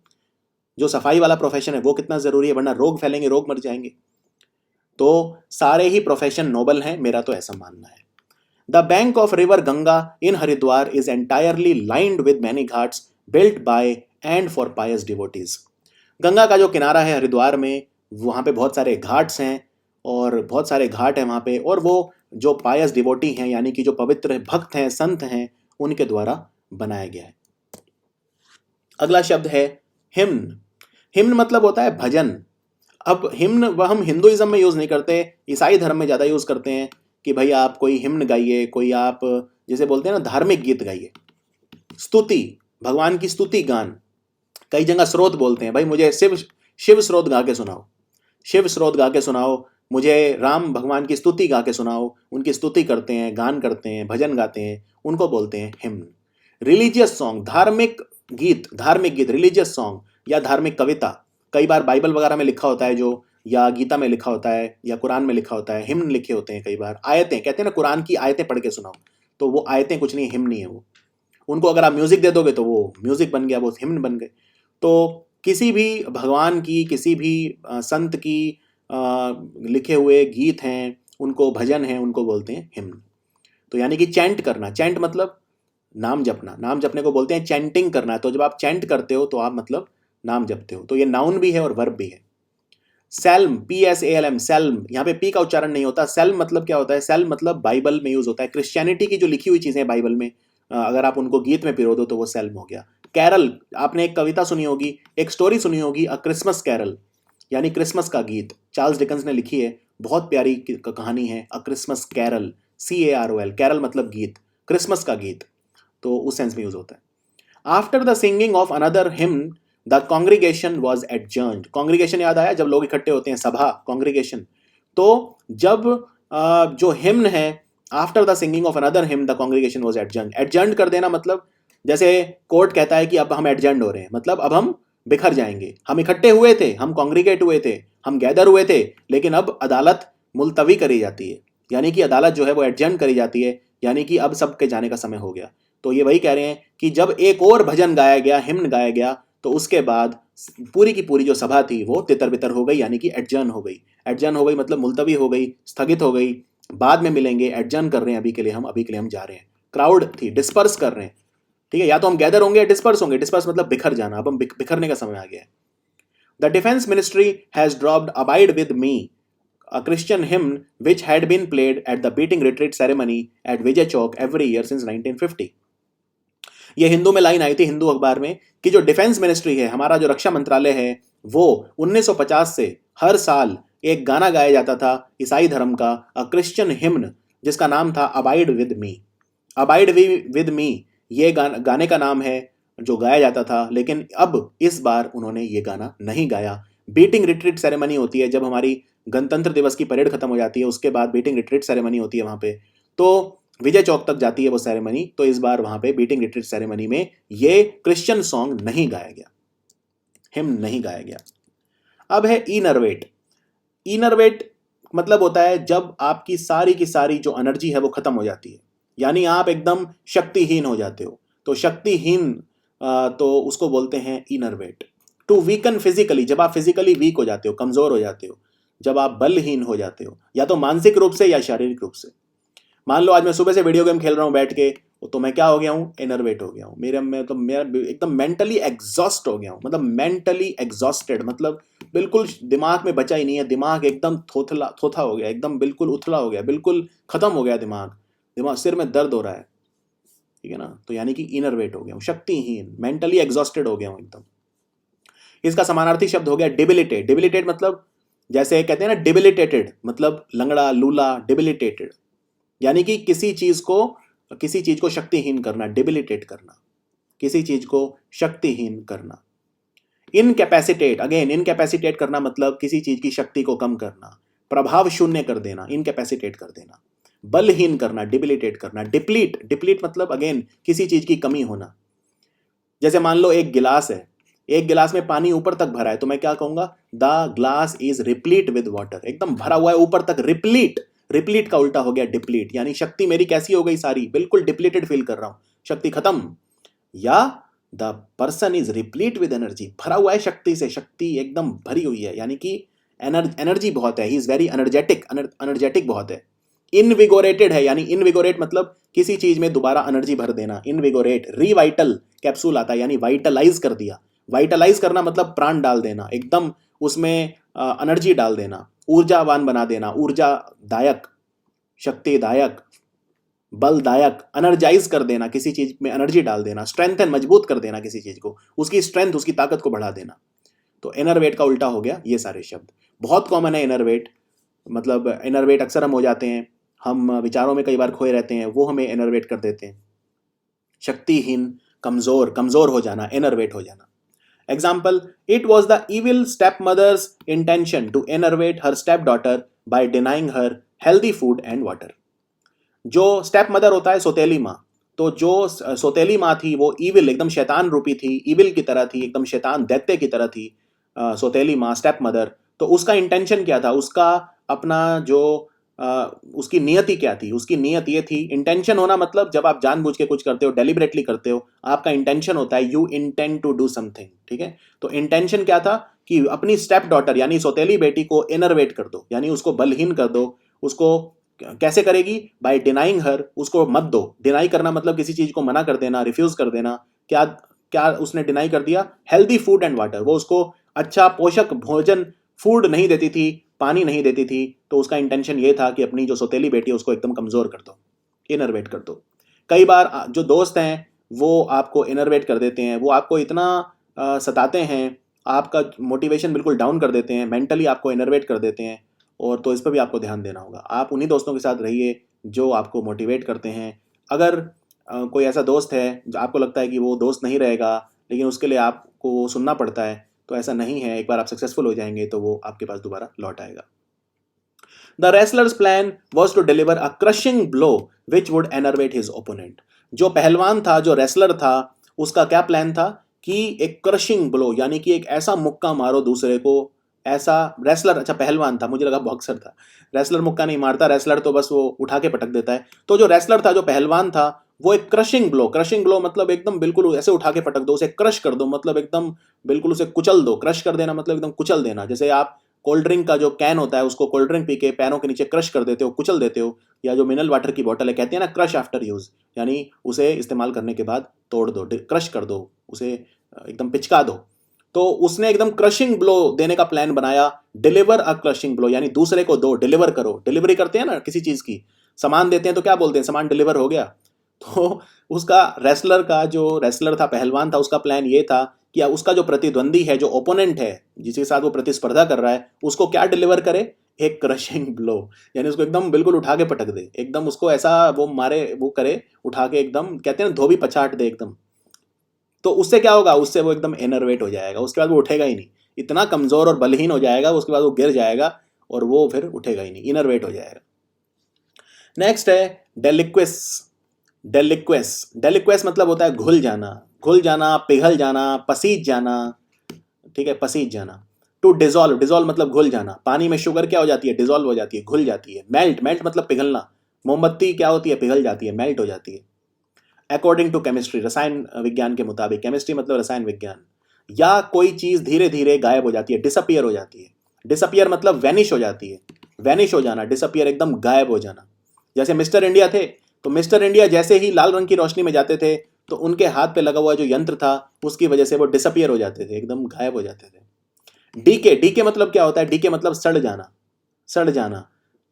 जो सफाई वाला प्रोफेशन है वो कितना जरूरी है, वरना रोग फैलेंगे, रोग मर जाएंगे। तो सारे ही प्रोफेशन नोबल हैं, मेरा तो ऐसा मानना है। The bank of river Ganga in Haridwar is entirely lined with many ghats built by and for pious devotees. Ganga का जो किनारा है हरिद्वार में, वहाँ पे बहुत सारे घाट्स हैं और बहुत सारे घाट हैं वहाँ पे, और वो जो पायस डिवोटी हैं यानी कि जो पवित्र भक्त हैं, संत हैं, उनके द्वारा बनाया गया है। अगला शब्द है हिम्न। हिम्न मतलब होता है भजन। अब हिम्न वह हम हिंदुइज्म में यूज़ नहीं करते, ईसाई धर्म में ज़्यादा यूज़ करते हैं कि भाई आप कोई हिम्न गाइए, कोई आप जैसे बोलते हैं ना धार्मिक गीत गाइए, स्तुति, भगवान की स्तुति गान। कई जगह स्रोत बोलते हैं, भाई मुझे शिव स्रोत गा के सुनाओ, शिव स्रोत गा के सुनाओ, मुझे राम भगवान की स्तुति गा के सुनाओ। उनकी स्तुति करते हैं, गान करते हैं, भजन गाते हैं, उनको बोलते हैं हिम्न। रिलीजियस सॉन्ग, धार्मिक गीत रिलीजियस सॉन्ग या धार्मिक कविता, कई बार बाइबल वगैरह में लिखा होता है जो, या गीता में लिखा होता है, या कुरान में लिखा होता है, हिम्न लिखे होते हैं। कई बार आयतें, कहते हैं ना कुरान की आयतें पढ़ के सुनाओ, तो वो आयतें कुछ नहीं, हिम्न नहीं है वो। उनको अगर आप म्यूजिक दे दोगे तो वो म्यूजिक बन गया, वो हिम्न बन गए। तो किसी भी भगवान की, किसी भी संत की लिखे हुए गीत हैं, उनको भजन हैं, उनको बोलते हैं हिम्न। तो यानी कि चैंट करना, चैंट मतलब नाम जपना, नाम जपने को बोलते हैं चैंटिंग करना। तो जब आप चैंट करते हो तो आप मतलब नाम जपते हो। तो ये नाउन भी है और वर्ब भी है। सैल्म, PSALM, सैल्म, यहाँ पे पी का उच्चारण नहीं होता। सैल्म मतलब क्या होता है? सैल्म मतलब बाइबल में यूज होता है। क्रिश्चियनिटी की जो लिखी हुई चीजें बाइबल में, अगर आप उनको गीत में पिरो दो तो वो सैल्म हो गया। कैरल, आपने एक कविता सुनी होगी, एक स्टोरी सुनी होगी, अ क्रिसमस कैरल, यानी क्रिसमस का गीत। चार्ल्स डिकन्स ने लिखी है, बहुत प्यारी कहानी है, a Christmas carol, CAROL, carol मतलब गीत, क्रिसमस का गीत, तो उस सेंस में यूज होता है। After the singing of another hymn the congregation was adjourned. Congregation याद आया, जब लोग इकट्ठे होते हैं, सभा, कॉन्ग्रीगेशन। तो जब जो हिम्न है, after the singing of another hymn the congregation was adjourned. Adjourned कर देना मतलब जैसे कोर्ट कहता है कि अब हम एडजर्न्ड हो रहे हैं, मतलब अब हम बिखर जाएंगे। हम इकट्ठे हुए थे, हम कॉन्ग्रीगेट हुए थे, हम गैदर हुए थे, लेकिन अब अदालत मुलतवी करी जाती है, यानी कि अदालत जो है वो एडजर्न करी जाती है, यानी कि अब सबके जाने का समय हो गया। तो ये वही कह रहे हैं कि जब एक और भजन गाया गया, हिम्न गाया गया, तो उसके बाद पूरी की पूरी जो सभा थी वो तितर बितर हो गई, यानी कि एडजर्न हो गई। एडजर्न हो गई मतलब मुलतवी हो गई, स्थगित हो गई, बाद में मिलेंगे, एडजर्न कर रहे हैं, अभी के लिए हम जा रहे हैं। क्राउड थी, डिस्पर्स कर रहे हैं, ठीक है, या तो हम गैदर होंगे या डिस्पर्स होंगे। डिस्पर्स मतलब बिखर जाना, अब हम बिखरने का समय आ गया है। The defence ministry has dropped abide with me, a Christian hymn which had been played at the beating retreat ceremony at Vijay Chowk every year since 1950. ये हिंदू में लाइन आई थी, हिंदू अखबार में, कि जो डिफेंस मिनिस्ट्री है, हमारा जो रक्षा मंत्रालय है, वो 1950 से हर साल एक गाना गाया जाता था ईसाई धर्म का, अ क्रिश्चियन हिम्न, जिसका नाम था abide with me. Abide with me ये गाने का नाम है जो गाया जाता था, लेकिन अब इस बार उन्होंने ये गाना नहीं गाया। बीटिंग रिट्रीट सेरेमनी होती है, जब हमारी गणतंत्र दिवस की परेड खत्म हो जाती है, उसके बाद बीटिंग रिट्रीट सेरेमनी होती है वहाँ पे, तो विजय चौक तक जाती है वो सेरेमनी। तो इस बार वहाँ पे बीटिंग रिट्रीट सेरेमनी में ये क्रिश्चियन सॉन्ग नहीं गाया गया, हिम्न नहीं गाया गया। अब है इनर्वेट। इनर्वेट मतलब होता है जब आपकी सारी की सारी जो एनर्जी है वो खत्म हो जाती है, यानी आप एकदम शक्तिहीन हो जाते हो। तो शक्तिहीन, तो उसको बोलते हैं इनर्वेट। टू वीकन फिजिकली, जब आप फिजिकली वीक हो जाते हो, कमजोर हो जाते हो, जब आप बलहीन हो जाते हो, या तो मानसिक रूप से या शारीरिक रूप से। मान लो आज मैं सुबह से वीडियो गेम खेल रहा हूँ बैठ के, तो मैं क्या हो गया हूँ? इनर्वेट हो गया हूँ। मेरा एकदम मेंटली एग्जॉस्ट हो गया हूँ, मतलब मेंटली एग्जॉस्टेड, मतलब बिल्कुल दिमाग में बचा ही नहीं है, दिमाग एकदम थोथा हो गया, एकदम बिल्कुल उथला हो गया, बिल्कुल खत्म हो गया दिमाग, सिर में दर्द हो रहा है, ठीक है ना। तो यानी कि इनर्वेट हो गया हूँ, शक्तिहीन, मेंटली एग्जॉस्टेड हो गया हूँ एकदम। इसका समानार्थी शब्द हो गया डिबिलिटेट। डिबिलिटेट मतलब जैसे कहते हैं ना डिबिलिटेटेड, मतलब लंगड़ा, लूला, डिबिलिटेटेड, यानी कि किसी चीज को शक्तिहीन करना, डिबिलिटेट करना, किसी चीज को शक्तिहीन करना। इनकैपेसिटेट, अगेन इनकैपेसिटेट करना मतलब किसी चीज की शक्ति को कम करना, प्रभाव शून्य कर देना, इनकैपेसिटेट कर देना। बलहीन करना, डिबिलिटेट करना। डिप्लीट, डिप्लीट मतलब अगेन किसी चीज की कमी होना। जैसे मान लो एक गिलास है, एक गिलास में पानी ऊपर तक भरा है, तो मैं क्या कहूंगा? The glass is replete with water, एकदम भरा हुआ है ऊपर तक, रिप्लीट। रिप्लीट का उल्टा हो गया डिप्लीट, यानी शक्ति मेरी कैसी हो गई सारी, बिल्कुल डिप्लीटेड फील कर रहा हूं, शक्ति खत्म। या the person is replete with energy, भरा हुआ है शक्ति से, शक्ति एकदम भरी हुई है, यानी कि एनर्जी बहुत है, he is very energetic, energetic बहुत है। इनविगोरेटेड है, यानी इनविगोरेट मतलब किसी चीज में दोबारा एनर्जी भर देना, इनविगोरेट। रिवाइटल कैप्सूल आता है, यानी वाइटलाइज कर दिया। वाइटलाइज करना मतलब प्राण डाल देना, एकदम उसमें एनर्जी डाल देना, ऊर्जावान बना देना, ऊर्जादायक, शक्तिदायक, बलदायक, एनर्जाइज कर देना, किसी चीज में एनर्जी डाल देना। स्ट्रेंथ एंड मजबूत कर देना किसी चीज को, उसकी स्ट्रेंथ, उसकी ताकत को बढ़ा देना। तो इनरवेट का उल्टा हो गया ये सारे शब्द। बहुत कॉमन है इनरवेट, मतलब इनरवेट अक्सर हम हो जाते हैं, हम विचारों में कई बार खोए रहते हैं, वो हमें इनरवेट कर देते हैं। शक्तिहीन, कमजोर, कमजोर हो जाना, इनरवेट हो जाना। Example, it was the evil stepmother's intention to enervate her stepdaughter by denying her healthy food and water. जो स्टेप मदर होता है सौतेली माँ, तो जो सौतेली माँ थी वो ईविल, एकदम शैतान रूपी थी, ईविल की तरह थी, एकदम शैतान दैत्य की तरह थी सौतेली माँ, स्टेप मदर। तो उसका इंटेंशन क्या था, उसका अपना जो उसकी नियति क्या थी, उसकी नियत ये थी। इंटेंशन होना मतलब जब आप जानबूझ के कुछ करते हो, डेलिबरेटली करते हो, आपका इंटेंशन होता है, you intend to do something, ठीक है। तो इंटेंशन क्या था कि अपनी स्टेप डॉटर यानी सौतेली बेटी को इनरवेट कर दो, यानी उसको बलहीन कर दो। उसको कैसे करेगी, बाय डिनाइंग हर, उसको मत दो। डिनाई करना मतलब किसी चीज को मना कर देना, रिफ्यूज कर देना। क्या क्या उसने डिनाई कर दिया, हेल्दी फूड एंड वाटर, वो उसको अच्छा पोषक भोजन, फूड नहीं देती थी, पानी नहीं देती थी। तो उसका इंटेंशन ये था कि अपनी जो सौतेली बेटी है उसको एकदम कमजोर कर दो, इनरवेट कर दो। कई बार जो दोस्त हैं वो आपको इनरवेट कर देते हैं, वो आपको इतना सताते हैं, आपका मोटिवेशन बिल्कुल डाउन कर देते हैं, मेंटली आपको इनरवेट कर देते हैं। और तो इस पर भी आपको ध्यान देना होगा। आप उन्हीं दोस्तों के साथ रहिए जो आपको मोटिवेट करते हैं। अगर कोई ऐसा दोस्त है जो आपको लगता है कि वो दोस्त नहीं रहेगा, लेकिन उसके लिए आपको सुनना पड़ता है, तो ऐसा नहीं है। एक बार आप सक्सेसफुल हो जाएंगे तो वो आपके पास दोबारा लौट आएगा। The wrestler's plan was to deliver a crushing blow which would enervate his opponent. जो पहलवान था, जो रेसलर था, उसका क्या प्लान था कि एक क्रशिंग ब्लो, यानी कि एक ऐसा मुक्का मारो दूसरे को। ऐसा रेसलर, अच्छा पहलवान था, मुझे लगा बॉक्सर था। रेसलर मुक्का नहीं मारता, रेसलर तो बस वो उठा के पटक देता है। तो जो रेसलर था, जो पहलवान था, वो एक क्रशिंग ब्लो, क्रशिंग ब्लो मतलब एकदम बिल्कुल ऐसे उठा के पटक दो, उसे क्रश कर दो, मतलब एकदम बिल्कुल उसे कुचल दो। क्रश कर देना मतलब एकदम कुचल देना। जैसे आप कोल्ड ड्रिंक का जो कैन होता है उसको कोल्ड ड्रिंक पी के पैरों के नीचे क्रश कर देते हो, कुचल देते हो। या जो मिनरल वाटर की बोतल है, कहते हैं ना क्रश आफ्टर यूज, यानी उसे इस्तेमाल करने के बाद तोड़ दो, क्रश कर दो, उसे एकदम पिचका दो। तो उसने एकदम क्रशिंग ब्लो देने का प्लान बनाया। डिलीवर अ क्रशिंग ब्लो, यानी दूसरे को दो, डिलीवर करो। डिलीवरी करते हैं ना किसी चीज की, सामान देते हैं तो क्या बोलते हैं, सामान डिलीवर हो गया। तो उसका रेसलर का, जो रेसलर था, पहलवान था, उसका प्लान ये था कि उसका जो प्रतिद्वंदी है, जो ओपोनेंट है, जिसके साथ वो प्रतिस्पर्धा कर रहा है, उसको क्या डिलीवर करे, एक क्रशिंग ब्लो, यानी उसको एकदम बिल्कुल उठा के पटक दे, एकदम उसको ऐसा वो मारे, वो करे उठा के, एकदम कहते हैं ना धोबी पछाट दे एकदम। तो उससे क्या होगा, उससे वो एकदम एनर्वेट हो जाएगा, उसके बाद वो उठेगा ही नहीं, इतना कमजोर और बलहीन हो जाएगा, उसके बाद वो गिर जाएगा और वो फिर उठेगा ही नहीं, इनरवेट हो जाएगा। नेक्स्ट है डेलिक्विस। डेलिक्वेस, डेलिक्वेस मतलब होता है घुल जाना, घुल जाना, पिघल जाना, पसीज जाना, ठीक है, पसीज जाना। टू डिजोल्व, डिजोल्व मतलब घुल जाना। पानी में शुगर क्या हो जाती है, डिजोल्व हो जाती है, घुल जाती है। मेल्ट, मेल्ट मतलब पिघलना। मोमबत्ती क्या होती है, पिघल जाती है, मेल्ट हो जाती है। अकॉर्डिंग टू केमिस्ट्री, रसायन विज्ञान के मुताबिक, केमिस्ट्री मतलब रसायन विज्ञान। या कोई चीज धीरे धीरे गायब हो जाती है, डिसअपियर हो जाती है। डिसअपियर मतलब वैनिश हो जाती है, वैनिश हो जाना, डिसअपियर एकदम गायब हो जाना। जैसे मिस्टर इंडिया थे, तो मिस्टर इंडिया जैसे ही लाल रंग की रोशनी में जाते थे, तो उनके हाथ पे लगा हुआ जो यंत्र था उसकी वजह से वो डिसअपियर हो जाते थे, एकदम गायब हो जाते थे। डीके, डीके मतलब क्या होता है, डीके मतलब सड़ जाना, सड़ जाना,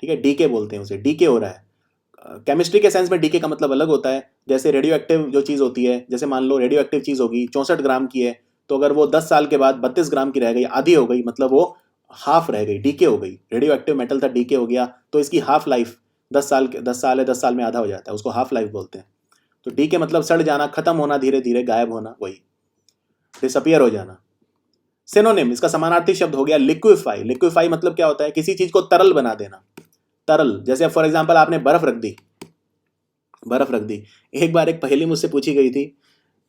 ठीक है, डीके बोलते हैं उसे, डीके हो रहा है। केमिस्ट्री के सेंस में डीके का मतलब अलग होता है। जैसे रेडियो एक्टिव जो चीज़ होती है, जैसे मान लो रेडियो एक्टिव चीज़ होगी 64 ग्राम की है, तो अगर वो 10 साल के बाद 32 ग्राम की रह गई, आधी हो गई, मतलब वो हाफ रह गई, डीके हो गई। रेडियो एक्टिव मेटल था, डीके हो गया, तो इसकी हाफ लाइफ 10 साल है, 10 साल में आधा हो जाता है, उसको हाफ लाइफ बोलते हैं। तो डीके मतलब सड़ जाना, खत्म होना, धीरे धीरे गायब होना, वही डिसअपियर हो जाना। सिनोनिम, इसका समानार्थी शब्द हो गया लिक्विफाई। लिक्विफाई मतलब क्या होता है, किसी चीज को तरल बना देना, तरल। जैसे फॉर एग्जांपल आपने बर्फ रख दी, बर्फ रख दी। एक बार एक पहेली मुझसे पूछी गई थी,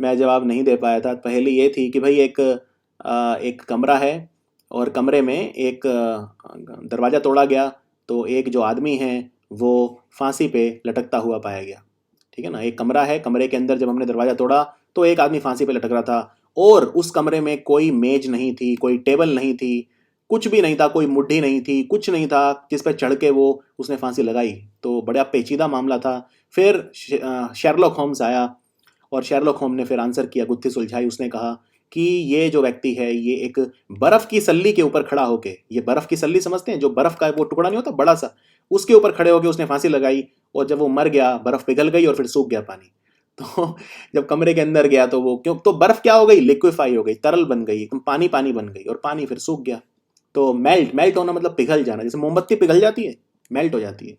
मैं जवाब नहीं दे पाया था। पहेली ये थी कि भाई एक कमरा है और कमरे में एक दरवाज़ा तोड़ा गया, तो एक जो आदमी है वो फांसी पे लटकता हुआ पाया गया, ठीक है ना। एक कमरा है, कमरे के अंदर जब हमने दरवाज़ा तोड़ा तो एक आदमी फांसी पे लटक रहा था, और उस कमरे में कोई मेज नहीं थी, कोई टेबल नहीं थी, कुछ भी नहीं था, कोई मुट्ठी नहीं थी, कुछ नहीं था जिस पर चढ़ के वो उसने फांसी लगाई। तो बड़ा पेचीदा मामला था। फिर शेरलॉक होम्स आया और शेरलॉक होम्स ने फिर आंसर किया, गुत्थी सुलझाई। उसने कहा कि ये जो व्यक्ति है ये एक बर्फ की सल्ली के ऊपर खड़ा होके, ये बर्फ की सल्ली समझते हैं, जो बर्फ का वो टुकड़ा नहीं होता बड़ा सा, उसके ऊपर खड़े होके उसने फांसी लगाई। और जब वो मर गया, बर्फ पिघल गई और फिर सूख गया पानी। तो जब कमरे के अंदर गया तो वो क्यों, तो बर्फ क्या हो गई, लिक्विफाई हो गई, तरल बन गई, एकदम पानी पानी बन गई, और पानी फिर सूख गया। तो मेल्ट, मेल्ट होना मतलब पिघल जाना, जैसे मोमबत्ती पिघल जाती है, मेल्ट हो जाती है।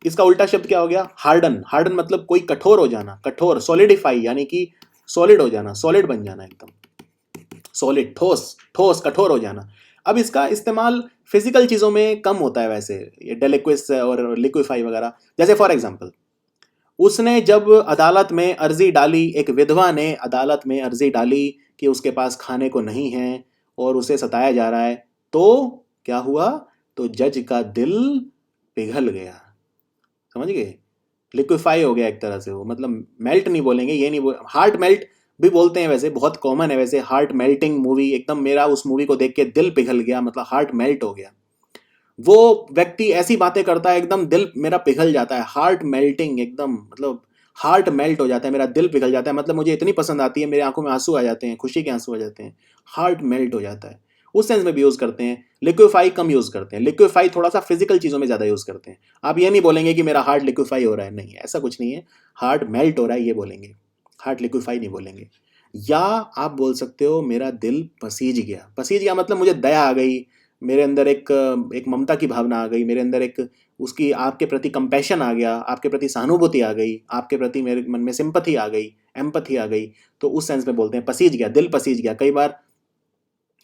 इसका उल्टा शब्द क्या हो गया, हार्डन। हार्डन मतलब कोई कठोर हो जाना, कठोर, सॉलिडिफाई यानी कि सॉलिड हो जाना, सॉलिड बन जाना, एकदम सॉलिड, ठोस, ठोस कठोर हो जाना। अब इसका इस्तेमाल फिजिकल चीजों में कम होता है वैसे, ये डेलिक्विस और लिक्विफाई वगैरह। जैसे फॉर एग्जांपल, उसने जब अदालत में अर्जी डाली, एक विधवा ने अदालत में अर्जी डाली कि उसके पास खाने को नहीं है और उसे सताया जा रहा है, तो क्या हुआ, तो जज का दिल पिघल गया, समझ गए, लिक्विफाई हो गया एक तरह से वो, मतलब मेल्ट नहीं बोलेंगे, ये नहीं हार्ट मेल्ट भी बोलते हैं वैसे, बहुत कॉमन है वैसे, हार्ट मेल्टिंग मूवी, एकदम मेरा उस मूवी को देख के दिल पिघल गया, मतलब हार्ट मेल्ट हो गया। वो व्यक्ति ऐसी बातें करता है एकदम दिल मेरा पिघल जाता है, हार्ट मेल्टिंग एकदम, मतलब हार्ट मेल्ट हो जाता है, मेरा दिल पिघल जाता है, मतलब मुझे इतनी पसंद आती है, मेरी आंखों में आंसू आ जाते हैं, खुशी के आंसू आ जाते हैं, हार्ट मेल्ट हो जाता है। उस सेंस में भी यूज करते हैं। लिक्विफाई कम यूज करते हैं, लिक्विफाई थोड़ा सा फिजिकल चीजों में ज्यादा यूज करते हैं। आप ये नहीं बोलेंगे कि मेरा हार्ट लिक्विफाई हो रहा है, नहीं, ऐसा कुछ नहीं है, हार्ट मेल्ट हो रहा है ये बोलेंगे, हार्ट लिक्विफाई नहीं बोलेंगे। या आप बोल सकते हो मेरा दिल पसीज गया। पसीज गया मतलब मुझे दया आ गई, मेरे अंदर एक ममता की भावना आ गई, मेरे अंदर एक उसकी आपके प्रति कंपैशन आ गया, आपके प्रति सहानुभूति आ गई, आपके प्रति मेरे मन में सिंपथी आ गई, एम्पथी आ गई। तो उस सेंस में बोलते हैं पसीज गया, दिल पसीज गया। कई बार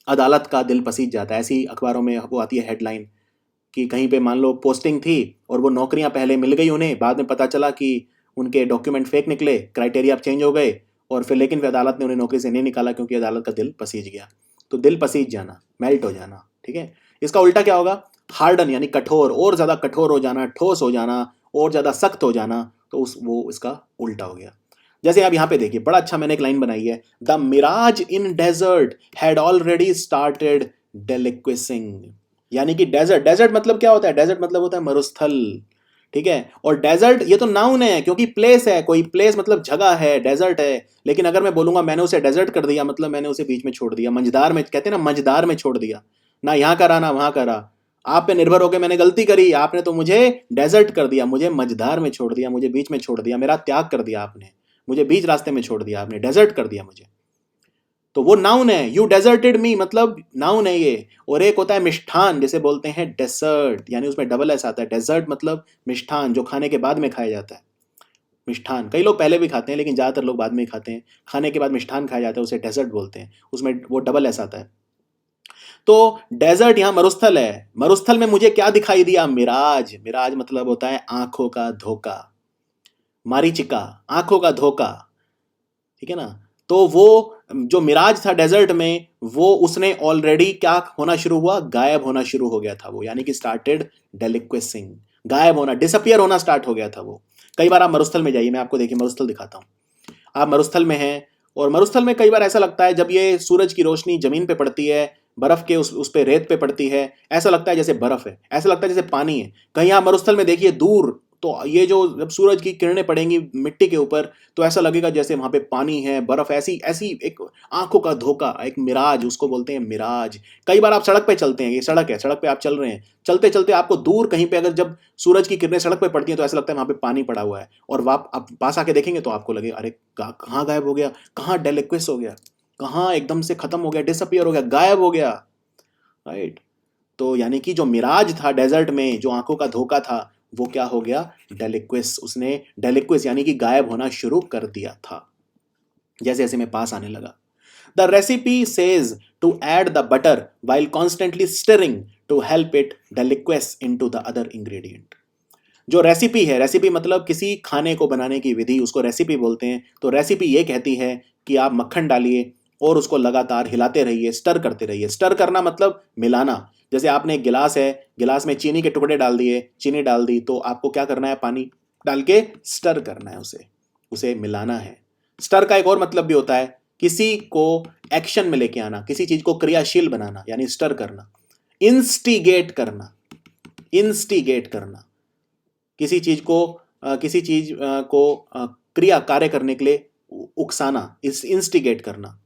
अदालत का दिल पसीज जाता है, ऐसी अखबारों में वो आती है हेडलाइन कि कहीं पे मान लो पोस्टिंग थी और वो नौकरियां पहले मिल गई उन्हें, बाद में पता चला कि उनके डॉक्यूमेंट फेक निकले, क्राइटेरिया चेंज हो गए, और फिर लेकिन फिर अदालत ने उन्हें नौकरी से नहीं निकाला क्योंकि अदालत का दिल पसीज गया। तो दिल पसीज जाना, मेल्ट हो जाना, ठीक है। इसका उल्टा क्या होगा, हार्डन यानी कठोर, और ज्यादा कठोर हो जाना, ठोस हो जाना, और ज्यादा सख्त हो जाना, तो वो इसका उल्टा हो गया। जैसे आप यहां पे देखिए, बड़ा अच्छा मैंने एक लाइन बनाई है, the mirage in desert had already started deliquescing. यानी कि डेजर्ट, डेजर्ट मतलब क्या होता है, डेजर्ट मतलब होता है मरुस्थल, ठीक है। और डेजर्ट ये तो नाउन है क्योंकि प्लेस है, कोई प्लेस मतलब जगह है, डेजर्ट है। लेकिन अगर मैं बोलूंगा मैंने उसे डेजर्ट कर दिया, मतलब मैंने उसे बीच में छोड़ दिया, मंझदार में, कहते हैं ना मंझदार में छोड़ दिया, ना यहाँ का रहा ना वहां का रहा। आप पे निर्भर होकर मैंने गलती करी, आपने तो मुझे डेजर्ट कर दिया, मुझे मझधार में छोड़ दिया, मुझे बीच में छोड़ दिया, मेरा त्याग कर दिया आपने, मुझे बीच रास्ते में छोड़ दिया आपने, डेजर्ट कर दिया मुझे। तो वो नाउन है, यू डेजर्टेड मी, मतलब नाउन है ये। और एक होता है मिष्ठान, जैसे बोलते हैं डेसर्ट, यानी उसमें डबल एस आता है, डेजर्ट मतलब मिष्ठान, जो खाने के बाद में खाया जाता है। मिष्ठान कई लोग पहले भी खाते हैं लेकिन ज्यादातर लोग बाद में ही खाते हैं, खाने के बाद मिष्ठान खाया जाता है, उसे डेजर्ट बोलते हैं, उसमें वो डबल एस आता है। तो डेजर्ट यहाँ मरुस्थल है, मरुस्थल में मुझे क्या दिखाई दिया, मिराज। मिराज मतलब होता है आंखों का धोखा, मारीचिका, आंखों का धोखा, ठीक है ना। तो वो जो मिराज था डेजर्ट में, वो उसने ऑलरेडी क्या होना शुरू हुआ, गायब होना शुरू हो गया था वो, यानी कि स्टार्टेड डेलिक्वेसिंग, गायब होना, डिसअपियर होना स्टार्ट हो गया था वो। कई बार आप मरुस्थल में जाइए, मैं आपको देखिए मरुस्थल दिखाता हूँ। आप मरुस्थल में हैं और मरुस्थल में कई बार ऐसा लगता है जब ये सूरज की रोशनी जमीन पे पड़ती है, बर्फ के उस पे रेत पे पड़ती है, ऐसा लगता है जैसे बर्फ है, ऐसा लगता है जैसे पानी है। कहीं आप मरुस्थल में देखिए दूर, तो ये जो जब सूरज की किरणें पड़ेंगी मिट्टी के ऊपर, तो ऐसा लगेगा जैसे वहां पे पानी है, बर्फ, ऐसी ऐसी एक आंखों का धोखा, एक मिराज, उसको बोलते हैं मिराज। कई बार आप सड़क पे चलते हैं, ये सड़क है, सड़क पे आप चल रहे हैं, चलते चलते आपको दूर कहीं पे अगर जब सूरज की किरणें सड़क पे पड़ती हैं तो ऐसा लगता है वहां पे पानी पड़ा हुआ है, और आप पास आके देखेंगे तो आपको लगे अरे कहाँ गायब हो गया, कहाँ डेलिक्विस हो गया, कहाँ एकदम से खत्म हो गया, डिसअपियर हो गया, गायब हो गया, राइट। तो यानी कि जो मिराज था डेजर्ट में, जो आंखों का धोखा था, वो क्या हो गया, डेलिक्विस। उसने डेलिक्विस यानी कि गायब होना शुरू कर दिया था जैसे जैसे मैं पास आने लगा। The recipe says to add the butter while constantly stirring to help it deliquesce into the other ingredient. जो रेसिपी है, रेसिपी मतलब किसी खाने को बनाने की विधि, उसको रेसिपी बोलते हैं। तो रेसिपी ये कहती है कि आप मक्खन डालिए और उसको लगातार हिलाते रहिए, स्टर करते रहिए। स्टर करना मतलब मिलाना। जैसे आपने एक गिलास है, गिलास में चीनी के टुकड़े डाल दिए, चीनी डाल दी, तो आपको क्या करना है, पानी डाल के स्टर करना है, उसे उसे मिलाना है। स्टर का एक और मतलब भी होता है, किसी को एक्शन में लेके आना, किसी चीज को क्रियाशील बनाना, यानी स्टर करना। इंस्टिगेट करना, इंस्टिगेट करना, किसी चीज को क्रिया कार्य करने के लिए उकसाना, इंस्टिगेट करना।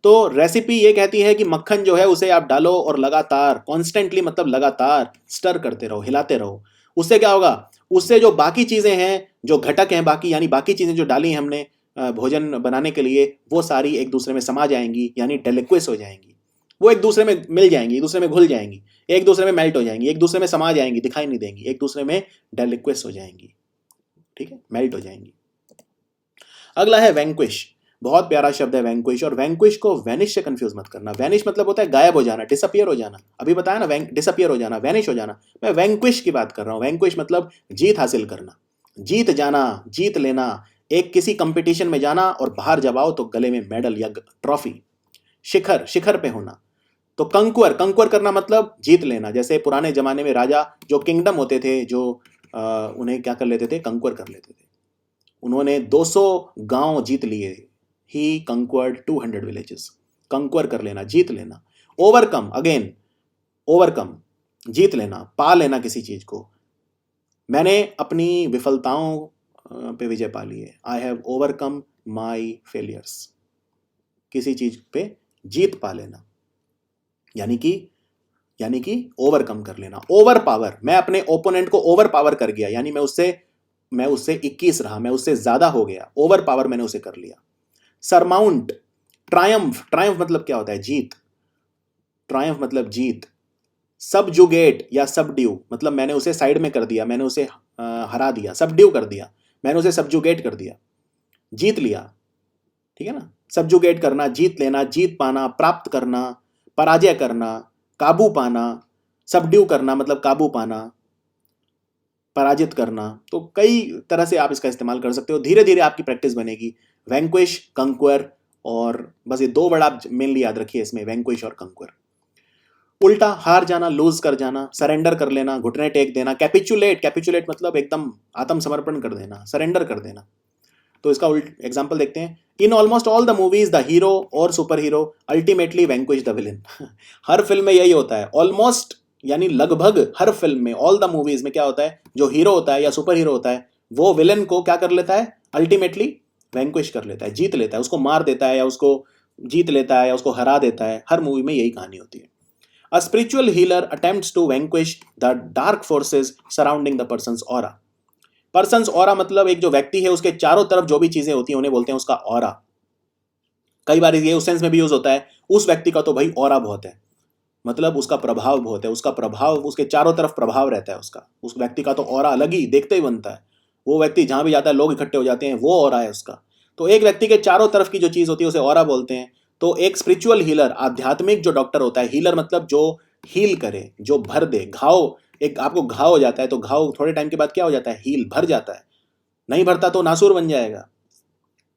तो रेसिपी ये कहती है कि मक्खन जो है उसे आप डालो और लगातार, कॉन्स्टेंटली मतलब लगातार स्टर करते रहो, हिलाते रहो। उससे क्या होगा, उससे जो बाकी चीजें हैं, जो घटक हैं बाकी, यानी बाकी चीजें जो डाली हैं हमने भोजन बनाने के लिए, वो सारी एक दूसरे में समा जाएंगी, यानी डेलिक्विस हो जाएंगी। वो एक दूसरे में मिल जाएंगी, एक दूसरे में घुल जाएंगी, एक दूसरे में मेल्ट हो जाएंगी, एक दूसरे में समा जाएंगी, दिखाई नहीं देंगी, एक दूसरे में डेलिक्विस हो जाएंगी। ठीक है, मेल्ट हो जाएंगी। अगला है वैंक्विश। बहुत प्यारा शब्द है वैंक्विश, और वैंक्विश को वैनिश से कंफ्यूज मत करना। वैनिश मतलब होता है गायब हो जाना, डिसअपियर हो जाना। अभी बताया ना, डिसअपियर हो जाना, वैनिश हो जाना। मैं वैंक्विश की बात कर रहा हूं। वैंक्विश मतलब जीत हासिल करना, जीत जाना, जीत लेना, एक किसी कंपटीशन में जाना और बाहर जब आओ तो गले में मेडल या ट्रॉफी, शिखर, शिखर पे होना। तो कंक्वर, कंक्वर करना मतलब जीत लेना। जैसे पुराने जमाने में राजा जो किंगडम होते थे, जो उन्हें क्या कर लेते थे, कंक्वर कर लेते थे। उन्होंने 200 गांव जीत लिए। ही कंक्वर्ड 200 विलेजेस। कंक्वर कर लेना, जीत लेना। ओवरकम, अगेन ओवरकम, जीत लेना, पा लेना किसी चीज को। मैंने अपनी विफलताओं पे विजय पा ली है। I have overcome my failures. किसी चीज पे जीत पा लेना, यानी कि ओवरकम कर लेना। ओवर पावर, मैं अपने ओपोनेंट को ओवर पावर कर गया, यानी मैं उससे 21 रहा, मैं उससे ज्यादा हो गया, ओवर पावर मैंने उसे कर लिया। सरमाउंट, ट्रायम्फ, ट्रायम्फ मतलब क्या होता है, जीत, ट्रायम्फ मतलब जीत। सबजुगेट या सबड्यू मतलब मैंने उसे साइड में कर दिया, मैंने उसे हरा दिया, सबड्यू कर दिया, मैंने उसे सबजुगेट कर दिया, जीत लिया। ठीक है ना, सबजुगेट करना, जीत लेना, जीत पाना, प्राप्त करना, पराजय करना, काबू पाना। सबड्यू करना मतलब काबू पाना, पराजित करना। तो कई तरह से आप इसका इस्तेमाल कर सकते हो, धीरे धीरे आपकी प्रैक्टिस बनेगी। वैंक्विश, कंक्वर, और बस ये 2 वर्ड आप मेनली याद रखिए इसमें, वैंक्विश और कंक्वर। उल्टा, हार जाना, लूज कर जाना, सरेंडर कर लेना, घुटने टेक देना। कैपिचुलेट, कैपिचुलेट मतलब एकदम आत्मसमर्पण कर देना, सरेंडर कर देना। तो इसका एग्जाम्पल देखते हैं। In almost all the movies the hero और super hero ultimately vanquish the villain. हर फिल्म में यही होता है, ऑलमोस्ट यानी लगभग हर फिल्म में, ऑल द मूवीज में क्या होता है, जो हीरो होता है या सुपर हीरो होता है, वो विलन को क्या कर लेता है, अल्टीमेटली वैंक्विश कर लेता है, जीत लेता है, उसको मार देता है, या उसको जीत लेता है, या उसको हरा देता है। हर मूवी में यही कहानी होती है। A spiritual healer attempts to vanquish the dark forces surrounding the person's aura. Person's aura मतलब एक जो व्यक्ति है उसके चारों तरफ जो भी चीजें होती हैं उन्हें बोलते हैं उसका ऑरा। कई बार ये उस सेंस में भी यूज होता है, उस व्यक्ति का तो भाई ऑरा बहुत है, मतलब उसका प्रभाव बहुत है, उसका प्रभाव, उसके चारों तरफ प्रभाव रहता है उसका, उस व्यक्ति का तो ऑरा अलग ही देखते ही बनता है। वो व्यक्ति जहां भी जाता है लोग इकट्ठे हो जाते हैं, वो ऑरा है उसका। तो एक व्यक्ति के चारों तरफ की जो चीज होती है उसे ऑरा बोलते हैं। तो एक स्पिरिचुअल हीलर, आध्यात्मिक जो डॉक्टर होता है, हीलर मतलब जो हील करे, जो भर दे। घाव, एक आपको घाव हो जाता है तो घाव थोड़े टाइम के बाद क्या हो जाता है, हील, भर जाता है। नहीं भरता तो नासूर बन जाएगा,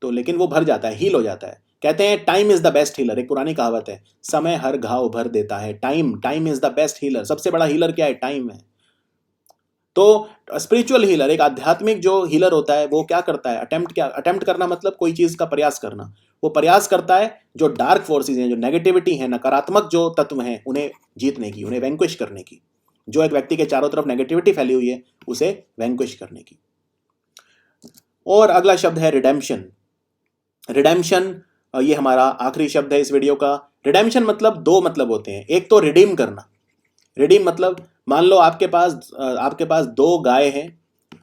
तो लेकिन वो भर जाता है, हील हो जाता है। कहते हैं time is the best healer, एक पुरानी कहावत है, समय हर घाव भर देता है। Time is the best healer. सबसे बड़ा हीलर क्या है, टाइम है। तो स्पिरिचुअल हीलर, एक आध्यात्मिक जो हीलर होता है, वो क्या करता है, अटेम्प्ट करना मतलब कोई चीज का प्रयास करना। वो प्रयास करता है जो डार्क फोर्सेज हैं, जो नेगेटिविटी है, नकारात्मक जो तत्व हैं, उन्हें जीतने की, उन्हें वैंक्विश करने की। जो एक व्यक्ति के चारों तरफ नेगेटिविटी फैली हुई है उसे वैंक्विश करने की। और अगला शब्द है रिडेम्पशन। रिडेम्पशन ये हमारा आखिरी शब्द है इस वीडियो का। रिडेम्पशन मतलब 2 मतलब होते हैं। एक तो रिडीम करना। रिडीम मतलब मान लो आपके पास 2 गाय हैं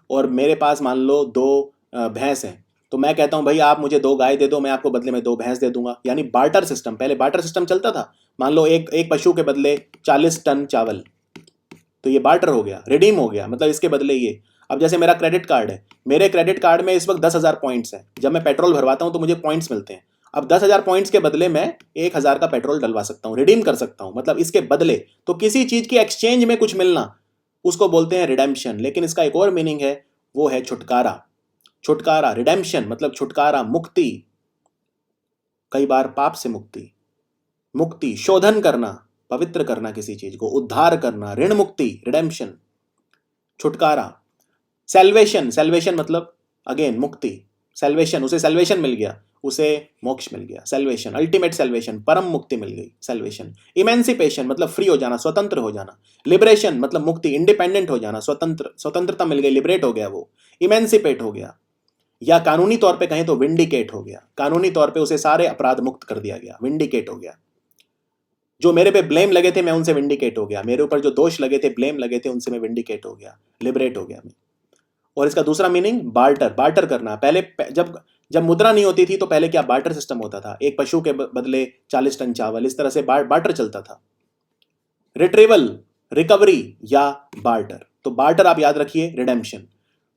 और मेरे पास मान लो 2 भैंस हैं। तो मैं कहता हूं भाई आप मुझे 2 गाय दे दो, मैं आपको बदले में 2 भैंस दे दूंगा, यानी बार्टर सिस्टम। पहले बार्टर सिस्टम चलता था, मान लो एक पशु के बदले 40 टन चावल, तो ये बार्टर हो गया, रिडीम हो गया, मतलब इसके बदले ये। अब जैसे मेरा क्रेडिट कार्ड है, मेरे क्रेडिट कार्ड में इस वक्त 10,000 पॉइंट्स हैं। जब मैं पेट्रोल भरवाता हूं तो मुझे पॉइंट्स मिलते हैं। अब 10,000 पॉइंट्स के बदले मैं 1,000 का पेट्रोल डलवा सकता हूं, रिडीम कर सकता हूं, मतलब इसके बदले। तो किसी चीज की एक्सचेंज में कुछ मिलना, उसको बोलते हैं रिडेम्पशन। लेकिन इसका एक और मीनिंग है, वो है छुटकारा। छुटकारा, रिडेम्पशन मतलब छुटकारा, मुक्ति, कई बार पाप से मुक्ति, मुक्ति, शोधन करना, पवित्र करना किसी चीज को, उद्धार करना, ऋण मुक्ति, रिडेम्पशन, छुटकारा। सेल्वेशन, सेल्वेशन मतलब अगेन मुक्ति, सेल्वेशन, उसे सेल्वेशन मिल गया, उसे मोक्ष मिल गया, सेल्वेशन, अल्टीमेट सेल्वेशन, परम मुक्ति मिल गई, सेल्वेशन। इमेंसिपेशन मतलब फ्री हो जाना, स्वतंत्र हो जाना। लिबरेशन मतलब मुक्ति, इंडिपेंडेंट हो जाना, स्वतंत्रता मिल गई, लिबरेट हो गया वो, इमेंसिपेट हो गया। या कानूनी तौर पे कहें तो विंडिकेट हो गया, कानूनी तौर पे उसे सारे अपराध मुक्त कर दिया गया, विंडिकेट हो गया। जो मेरे पे ब्लेम लगे थे मैं उनसे विंडिकेट हो गया, मेरे ऊपर जो दोष लगे थे, ब्लेम लगे थे, उनसे मैं विंडिकेट हो गया, लिबरेट हो गया मैं। और इसका दूसरा मीनिंग बार्टर, बार्टर करना। पहले जब जब मुद्रा नहीं होती थी तो पहले क्या बार्टर सिस्टम होता था, एक पशु के बदले 40 टन चावल, इस तरह से बार्टर चलता था। रिट्रीवल, रिकवरी या बार्टर। तो बार्टर आप याद रखिए, रिडेम्पशन।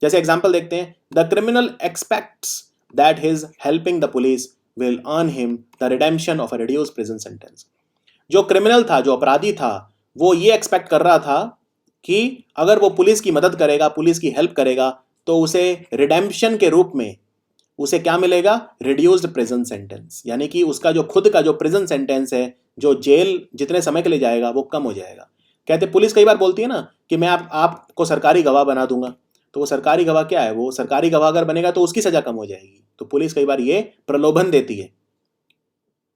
जैसे एग्जांपल देखते हैं, the criminal aspects that his helping the police will earn him the redemption of a reduced prison sentence. जो क्रिमिनल था, जो अपराधी था, वो ये एक्सपेक्ट कर रहा था कि अगर वो पुलिस की मदद करेगा, पुलिस की हेल्प करेगा, तो उसे रिडेम्पशन के रूप में उसे क्या मिलेगा, रिड्यूस्ड प्रिजन सेंटेंस, यानी कि उसका जो खुद का जो प्रिजन सेंटेंस है, जो जेल जितने समय के लिए जाएगा वो कम हो जाएगा। कहते पुलिस कई बार बोलती है ना कि मैं आपको सरकारी गवाह बना दूंगा, तो वो सरकारी गवाह क्या है, वो सरकारी गवाह अगर बनेगा तो उसकी सजा कम हो जाएगी। तो पुलिस कई बार ये प्रलोभन देती है,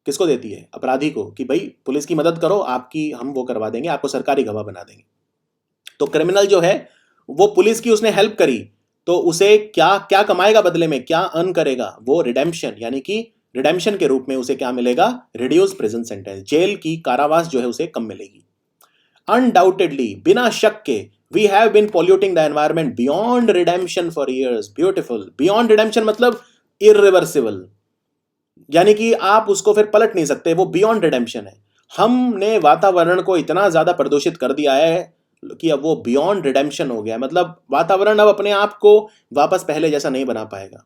किसको देती है, अपराधी को, कि भाई पुलिस की मदद करो, आपकी हम वो करवा देंगे, आपको सरकारी गवाह बना देंगे। तो क्रिमिनल जो है वो पुलिस की उसने हेल्प करी, तो उसे क्या क्या कमाएगा बदले में, क्या अर्न करेगा, वो रिडेम्पशन, यानी कि रिडेम्पशन के रूप में उसे क्या मिलेगा, रिड्यूस्ड प्रिजन सेंटेंस, जेल की कारावास जो है उसे कम मिलेगी। अनडाउटेडली, बिना शक के, we have been polluting the environment beyond redemption for years. Beautiful. Beyond redemption मतलब इरिवर्सिबल, यानी कि आप उसको फिर पलट नहीं सकते, वो बियॉन्ड रिडेम्पशन है। हमने वातावरण को इतना ज्यादा प्रदूषित कर दिया है कि अब वो बियॉन्ड रिडेम्पशन हो गया, मतलब वातावरण अब अपने आप को वापस पहले जैसा नहीं बना पाएगा,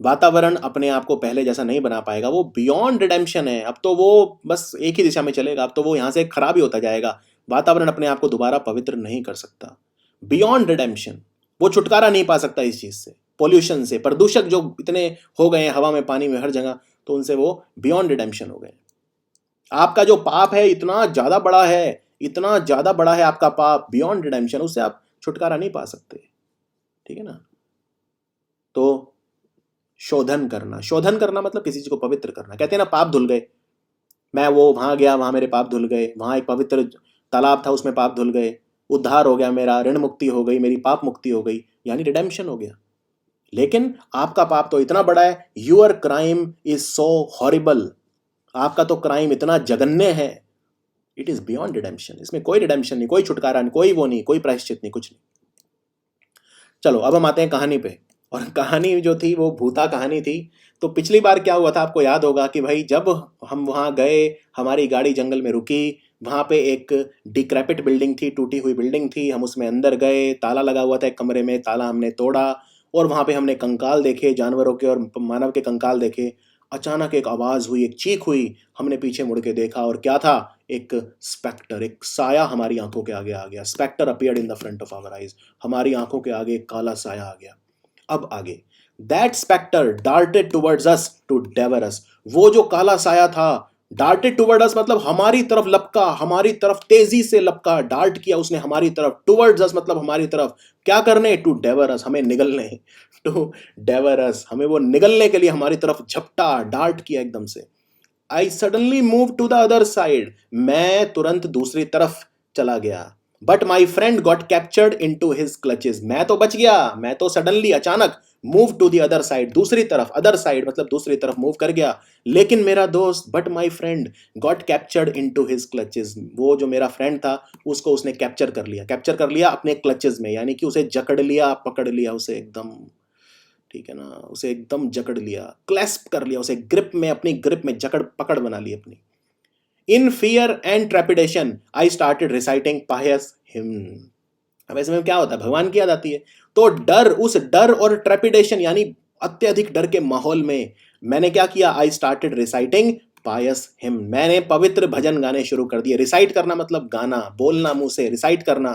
वातावरण अपने आप को पहले जैसा नहीं बना पाएगा, वो बियॉन्ड रिडेम्पशन है। अब तो वो बस एक ही दिशा में चलेगा, अब तो वो यहां से खराब ही होता जाएगा, वातावरण अपने आप को दोबारा पवित्र नहीं कर सकता। बियॉन्ड रिडेम्पशन, वो छुटकारा नहीं पा सकता इस चीज से, पॉल्यूशन से, प्रदूषक जो इतने हो गए हैं हवा में, पानी में, हर जगह, तो उनसे वो बियॉन्ड रिडेम्पशन हो गए। आपका जो पाप है इतना ज्यादा बड़ा है, इतना ज्यादा बड़ा है आपका पाप, बियॉन्ड रिडेम्पशन, उससे आप छुटकारा नहीं पा सकते, ठीक है ना। तो शोधन करना, शोधन करना मतलब किसी चीज को पवित्र करना। कहते हैं ना पाप धुल गए, मैं वो वहां गया, वहां मेरे पाप धुल गए, वहां एक पवित्र तालाब था उसमें पाप धुल गए, उद्धार हो गया मेरा, ऋण मुक्ति हो गई, मेरी पाप मुक्ति हो गई, यानी रिडेम्पशन हो गया। लेकिन आपका पाप तो इतना बड़ा है, your crime is so horrible, आपका तो क्राइम इतना जघन्य है, इट इज बियॉन्ड रिडेम्पशन, इसमें कोई रिडेम्पशन नहीं, कोई छुटकारा नहीं, कोई वो नहीं, कोई प्रायश्चित नहीं, कुछ नहीं। चलो अब हम आते हैं कहानी पे, और कहानी जो थी वो भूता कहानी थी। तो पिछली बार क्या हुआ था आपको याद होगा कि भाई जब हम वहां गए, हमारी गाड़ी जंगल में रुकी, वहां पे एक डिक्रैपिट बिल्डिंग थी, टूटी हुई बिल्डिंग थी, हम उसमें अंदर गए, ताला लगा हुआ था एक कमरे में, ताला हमने तोड़ा, और वहां पे हमने कंकाल देखे, जानवरों के और मानव के कंकाल देखे। अचानक एक आवाज हुई, एक चीख हुई, हमने पीछे मुड़ के देखा, और क्या था, एक स्पेक्टर, एक साया हमारी आंखों के आगे आ गया। Spectre appeared in the front of our eyes, हमारी आंखों के आगे एक काला साया आ गया। अब आगे, that spectre darted towards us to devour us, वो जो काला साया था, डार्टेड टुवर्ड अस मतलब हमारी तरफ लपका, हमारी तरफ तेजी से लपका, डार्ट किया उसने हमारी तरफ, टुवर्ड्स अस मतलब हमारी तरफ, क्या करने, टू डेवर अस, हमें निगलने, टू डेवर अस, हमें वो निगलने के लिए हमारी तरफ झपटा, डार्ट किया एकदम से। I suddenly move to the other side, मैं तुरंत दूसरी तरफ चला गया। But my friend got captured in to his clutches, मैं तो बच गया, मैं तो सडनली अचानक move to the other side, दूसरी तरफ, अदर साइड मतलब दूसरी तरफ मूव कर गया। लेकिन मेरा दोस्त, but my friend got captured in to his clutches, वो जो मेरा फ्रेंड था उसको उसने कैप्चर कर लिया, कैप्चर कर लिया अपने क्लचेज में, यानी कि उसे जकड़ लिया, पकड़ लिया उसे एकदम, ठीक है ना, उसे एकदम जकड़ लिया, क्लैस्प कर लिया उसे, ग्रिप में, अपनी ग्रिप में जकड़ पकड़ बना ली अपनी। In fear and trepidation I started reciting pious hymn. अब ऐसे में क्या होता है, भगवान की याद आती है, तो डर, उस डर और ट्रेपिडेशन यानी अत्यधिक डर के माहौल में मैंने क्या किया, I started reciting pious hymn, मैंने पवित्र भजन गाने शुरू कर दिए। रिसाइट करना मतलब गाना, बोलना मुंह से, रिसाइट करना,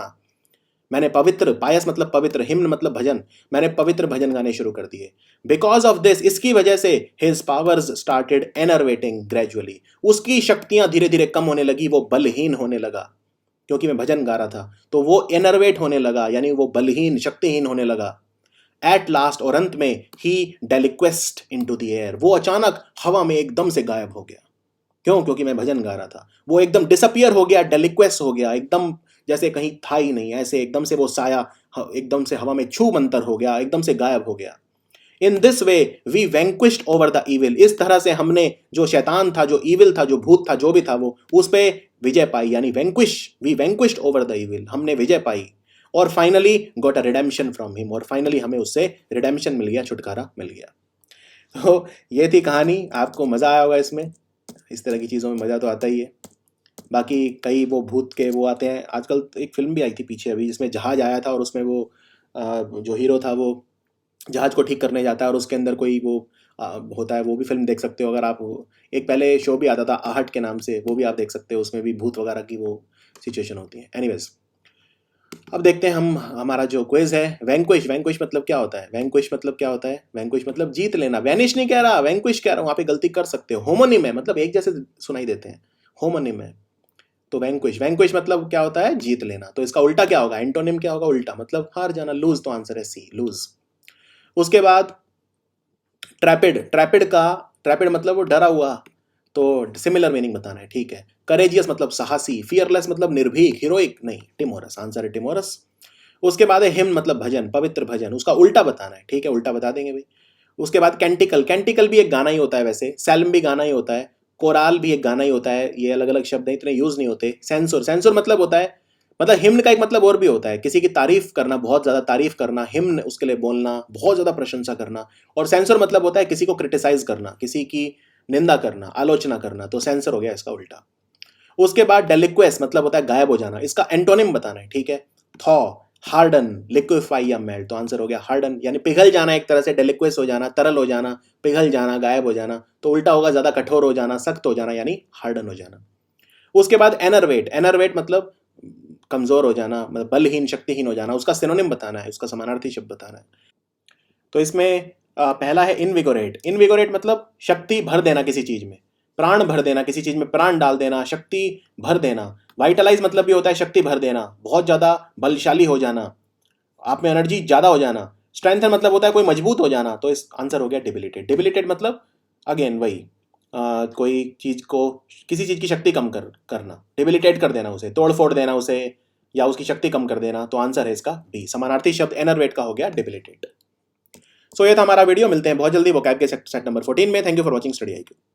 मैंने पवित्र, पायस मतलब पवित्र, हिम्न मतलब भजन, मैंने पवित्र भजन गाने शुरू कर दिए। बिकॉज ऑफ दिस, इसकी वजह से, हिज पावर्स स्टार्टेड एनर्वेटिंग ग्रेजुअली, उसकी शक्तियां धीरे धीरे कम होने लगी, वो बलहीन होने लगा, क्योंकि मैं भजन गा रहा था, तो वो एनर्वेट होने लगा, यानी वो बलहीन, शक्तिहीन होने लगा। एट लास्ट, और अंत में ही डेलिक्वेस्ट इनटू द एयर, वो अचानक हवा में एकदम से गायब हो गया। क्यों? क्योंकि मैं भजन गा रहा था। वो एकदम डिसअपियर हो गया, डेलिक्वेस्ट हो गया, एकदम जैसे कहीं था ही नहीं, ऐसे एकदम से वो साया एकदम से हवा में छू मंतर हो गया, एकदम से गायब हो गया। In this way we vanquished over the evil, इस तरह से हमने जो शैतान था, जो इविल था, जो भूत था, जो भी था, वो उस पे विजय पाई, यानी we vanquished over the evil, हमने विजय पाई। और finally got a redemption from him, और फाइनली हमें उससे रिडेम्पशन मिल गया, छुटकारा मिल गया। तो ये थी कहानी। आपको मजा आया होगा इसमें, इस तरह की चीज़ों में मज़ा तो आता ही है। बाकी कई वो भूत के वो आते हैं, आजकल एक फिल्म भी आई थी पीछे अभी जिसमें जहाज आया था, और उसमें वो जो हीरो था वो जहाज को ठीक करने जाता है, और उसके अंदर कोई वो होता है, वो भी फिल्म देख सकते हो अगर आप। एक पहले शो भी आता था आहट के नाम से, वो भी आप देख सकते हो, उसमें भी भूत वगैरह की वो सिचुएशन होती है। एनीवेज, अब देखते हैं हम हमारा जो क्विज है। वैंक्विश, वैंक्विश मतलब क्या होता है? वैंक्विश मतलब क्या होता है? वैंक्विश मतलब जीत लेना। वैनिश नहीं कह रहा, वैंक्विश कह रहा हूँ, वहाँ पे गलती कर सकते हो। होमोनिम है, मतलब एक जैसे सुनाई देते हैं, होमोनिम है। तो वैंक्विश, वैंक्विश मतलब क्या होता है? जीत लेना। तो इसका उल्टा क्या होगा? एंटोनिम क्या होगा? उल्टा, मतलब हार जाना, लूज। तो आंसर है सी, लूज। उसके बाद ट्रैपिड, ट्रैपिड मतलब वो डरा हुआ, तो सिमिलर मीनिंग बताना है, ठीक है। करेजियस मतलब साहसी, फियरलेस मतलब निर्भीक, हीरोइक नहीं, टिमोरस, आंसर है टिमोरस। उसके बाद है हिम्न मतलब भजन, पवित्र भजन, उसका उल्टा बताना है, ठीक है, उल्टा बता देंगे भाई। उसके बाद कैंटिकल, कैंटिकल भी एक गाना ही होता है वैसे, सैल्म भी गाना ही होता है, कोराल भी एक गाना ही होता है, ये अलग अलग शब्द हैं, इतने यूज नहीं होते। सेंसुर, सेंसुर मतलब होता है, मतलब हिम्न का एक मतलब और भी होता है, किसी की तारीफ करना, बहुत ज्यादा तारीफ करना, हिम्न उसके लिए बोलना, बहुत ज्यादा प्रशंसा करना। और सेंसर मतलब होता है किसी को क्रिटिसाइज करना, किसी की निंदा करना, आलोचना करना, तो सेंसर हो गया इसका उल्टा। उसके बाद डेलिक्वेस मतलब होता है गायब हो जाना, इसका एंटोनिम बताना है, ठीक है। थॉ, हार्डन, लिक्विफाई या मेल्ट, तो आंसर हो गया हार्डन, यानी पिघल जाना, एक तरह से डेलिक्वेस हो जाना, तरल हो जाना, पिघल जाना, गायब हो जाना। तो उल्टा होगा ज्यादा कठोर हो जाना, सख्त हो जाना, यानी हार्डन हो जाना। उसके बाद एनरवेट, एनरवेट मतलब कमजोर हो जाना, मतलब बलहीन, शक्तिहीन हो जाना, उसका सिनोनिम बताना है, उसका समानार्थी शब्द बताना है। तो इसमें पहला है इनविगोरेट, इनविगोरेट मतलब शक्ति भर देना किसी चीज में, प्राण भर देना, किसी चीज में प्राण डाल देना, शक्ति भर देना। वाइटलाइज मतलब भी होता है शक्ति भर देना, बहुत ज्यादा बलशाली हो जाना, आप में एनर्जी ज्यादा हो जाना। स्ट्रेंथन मतलब होता है कोई मजबूत हो जाना, तो इस आंसर हो गया डिबिलिटेट। डिबिलिटेट मतलब अगेन वही, कोई चीज को, किसी चीज की शक्ति कम करना, डिबिलिटेट कर देना, उसे तोड़ फोड़ देना उसे, या उसकी शक्ति कम कर देना। तो आंसर है इसका डी, समानार्थी शब्द एनरवेट का हो गया डिबिलिटेट। सो ये था हमारा वीडियो, मिलते हैं बहुत जल्दी वोकैब के सेट नंबर 14 में। Thank you for watching study IQ।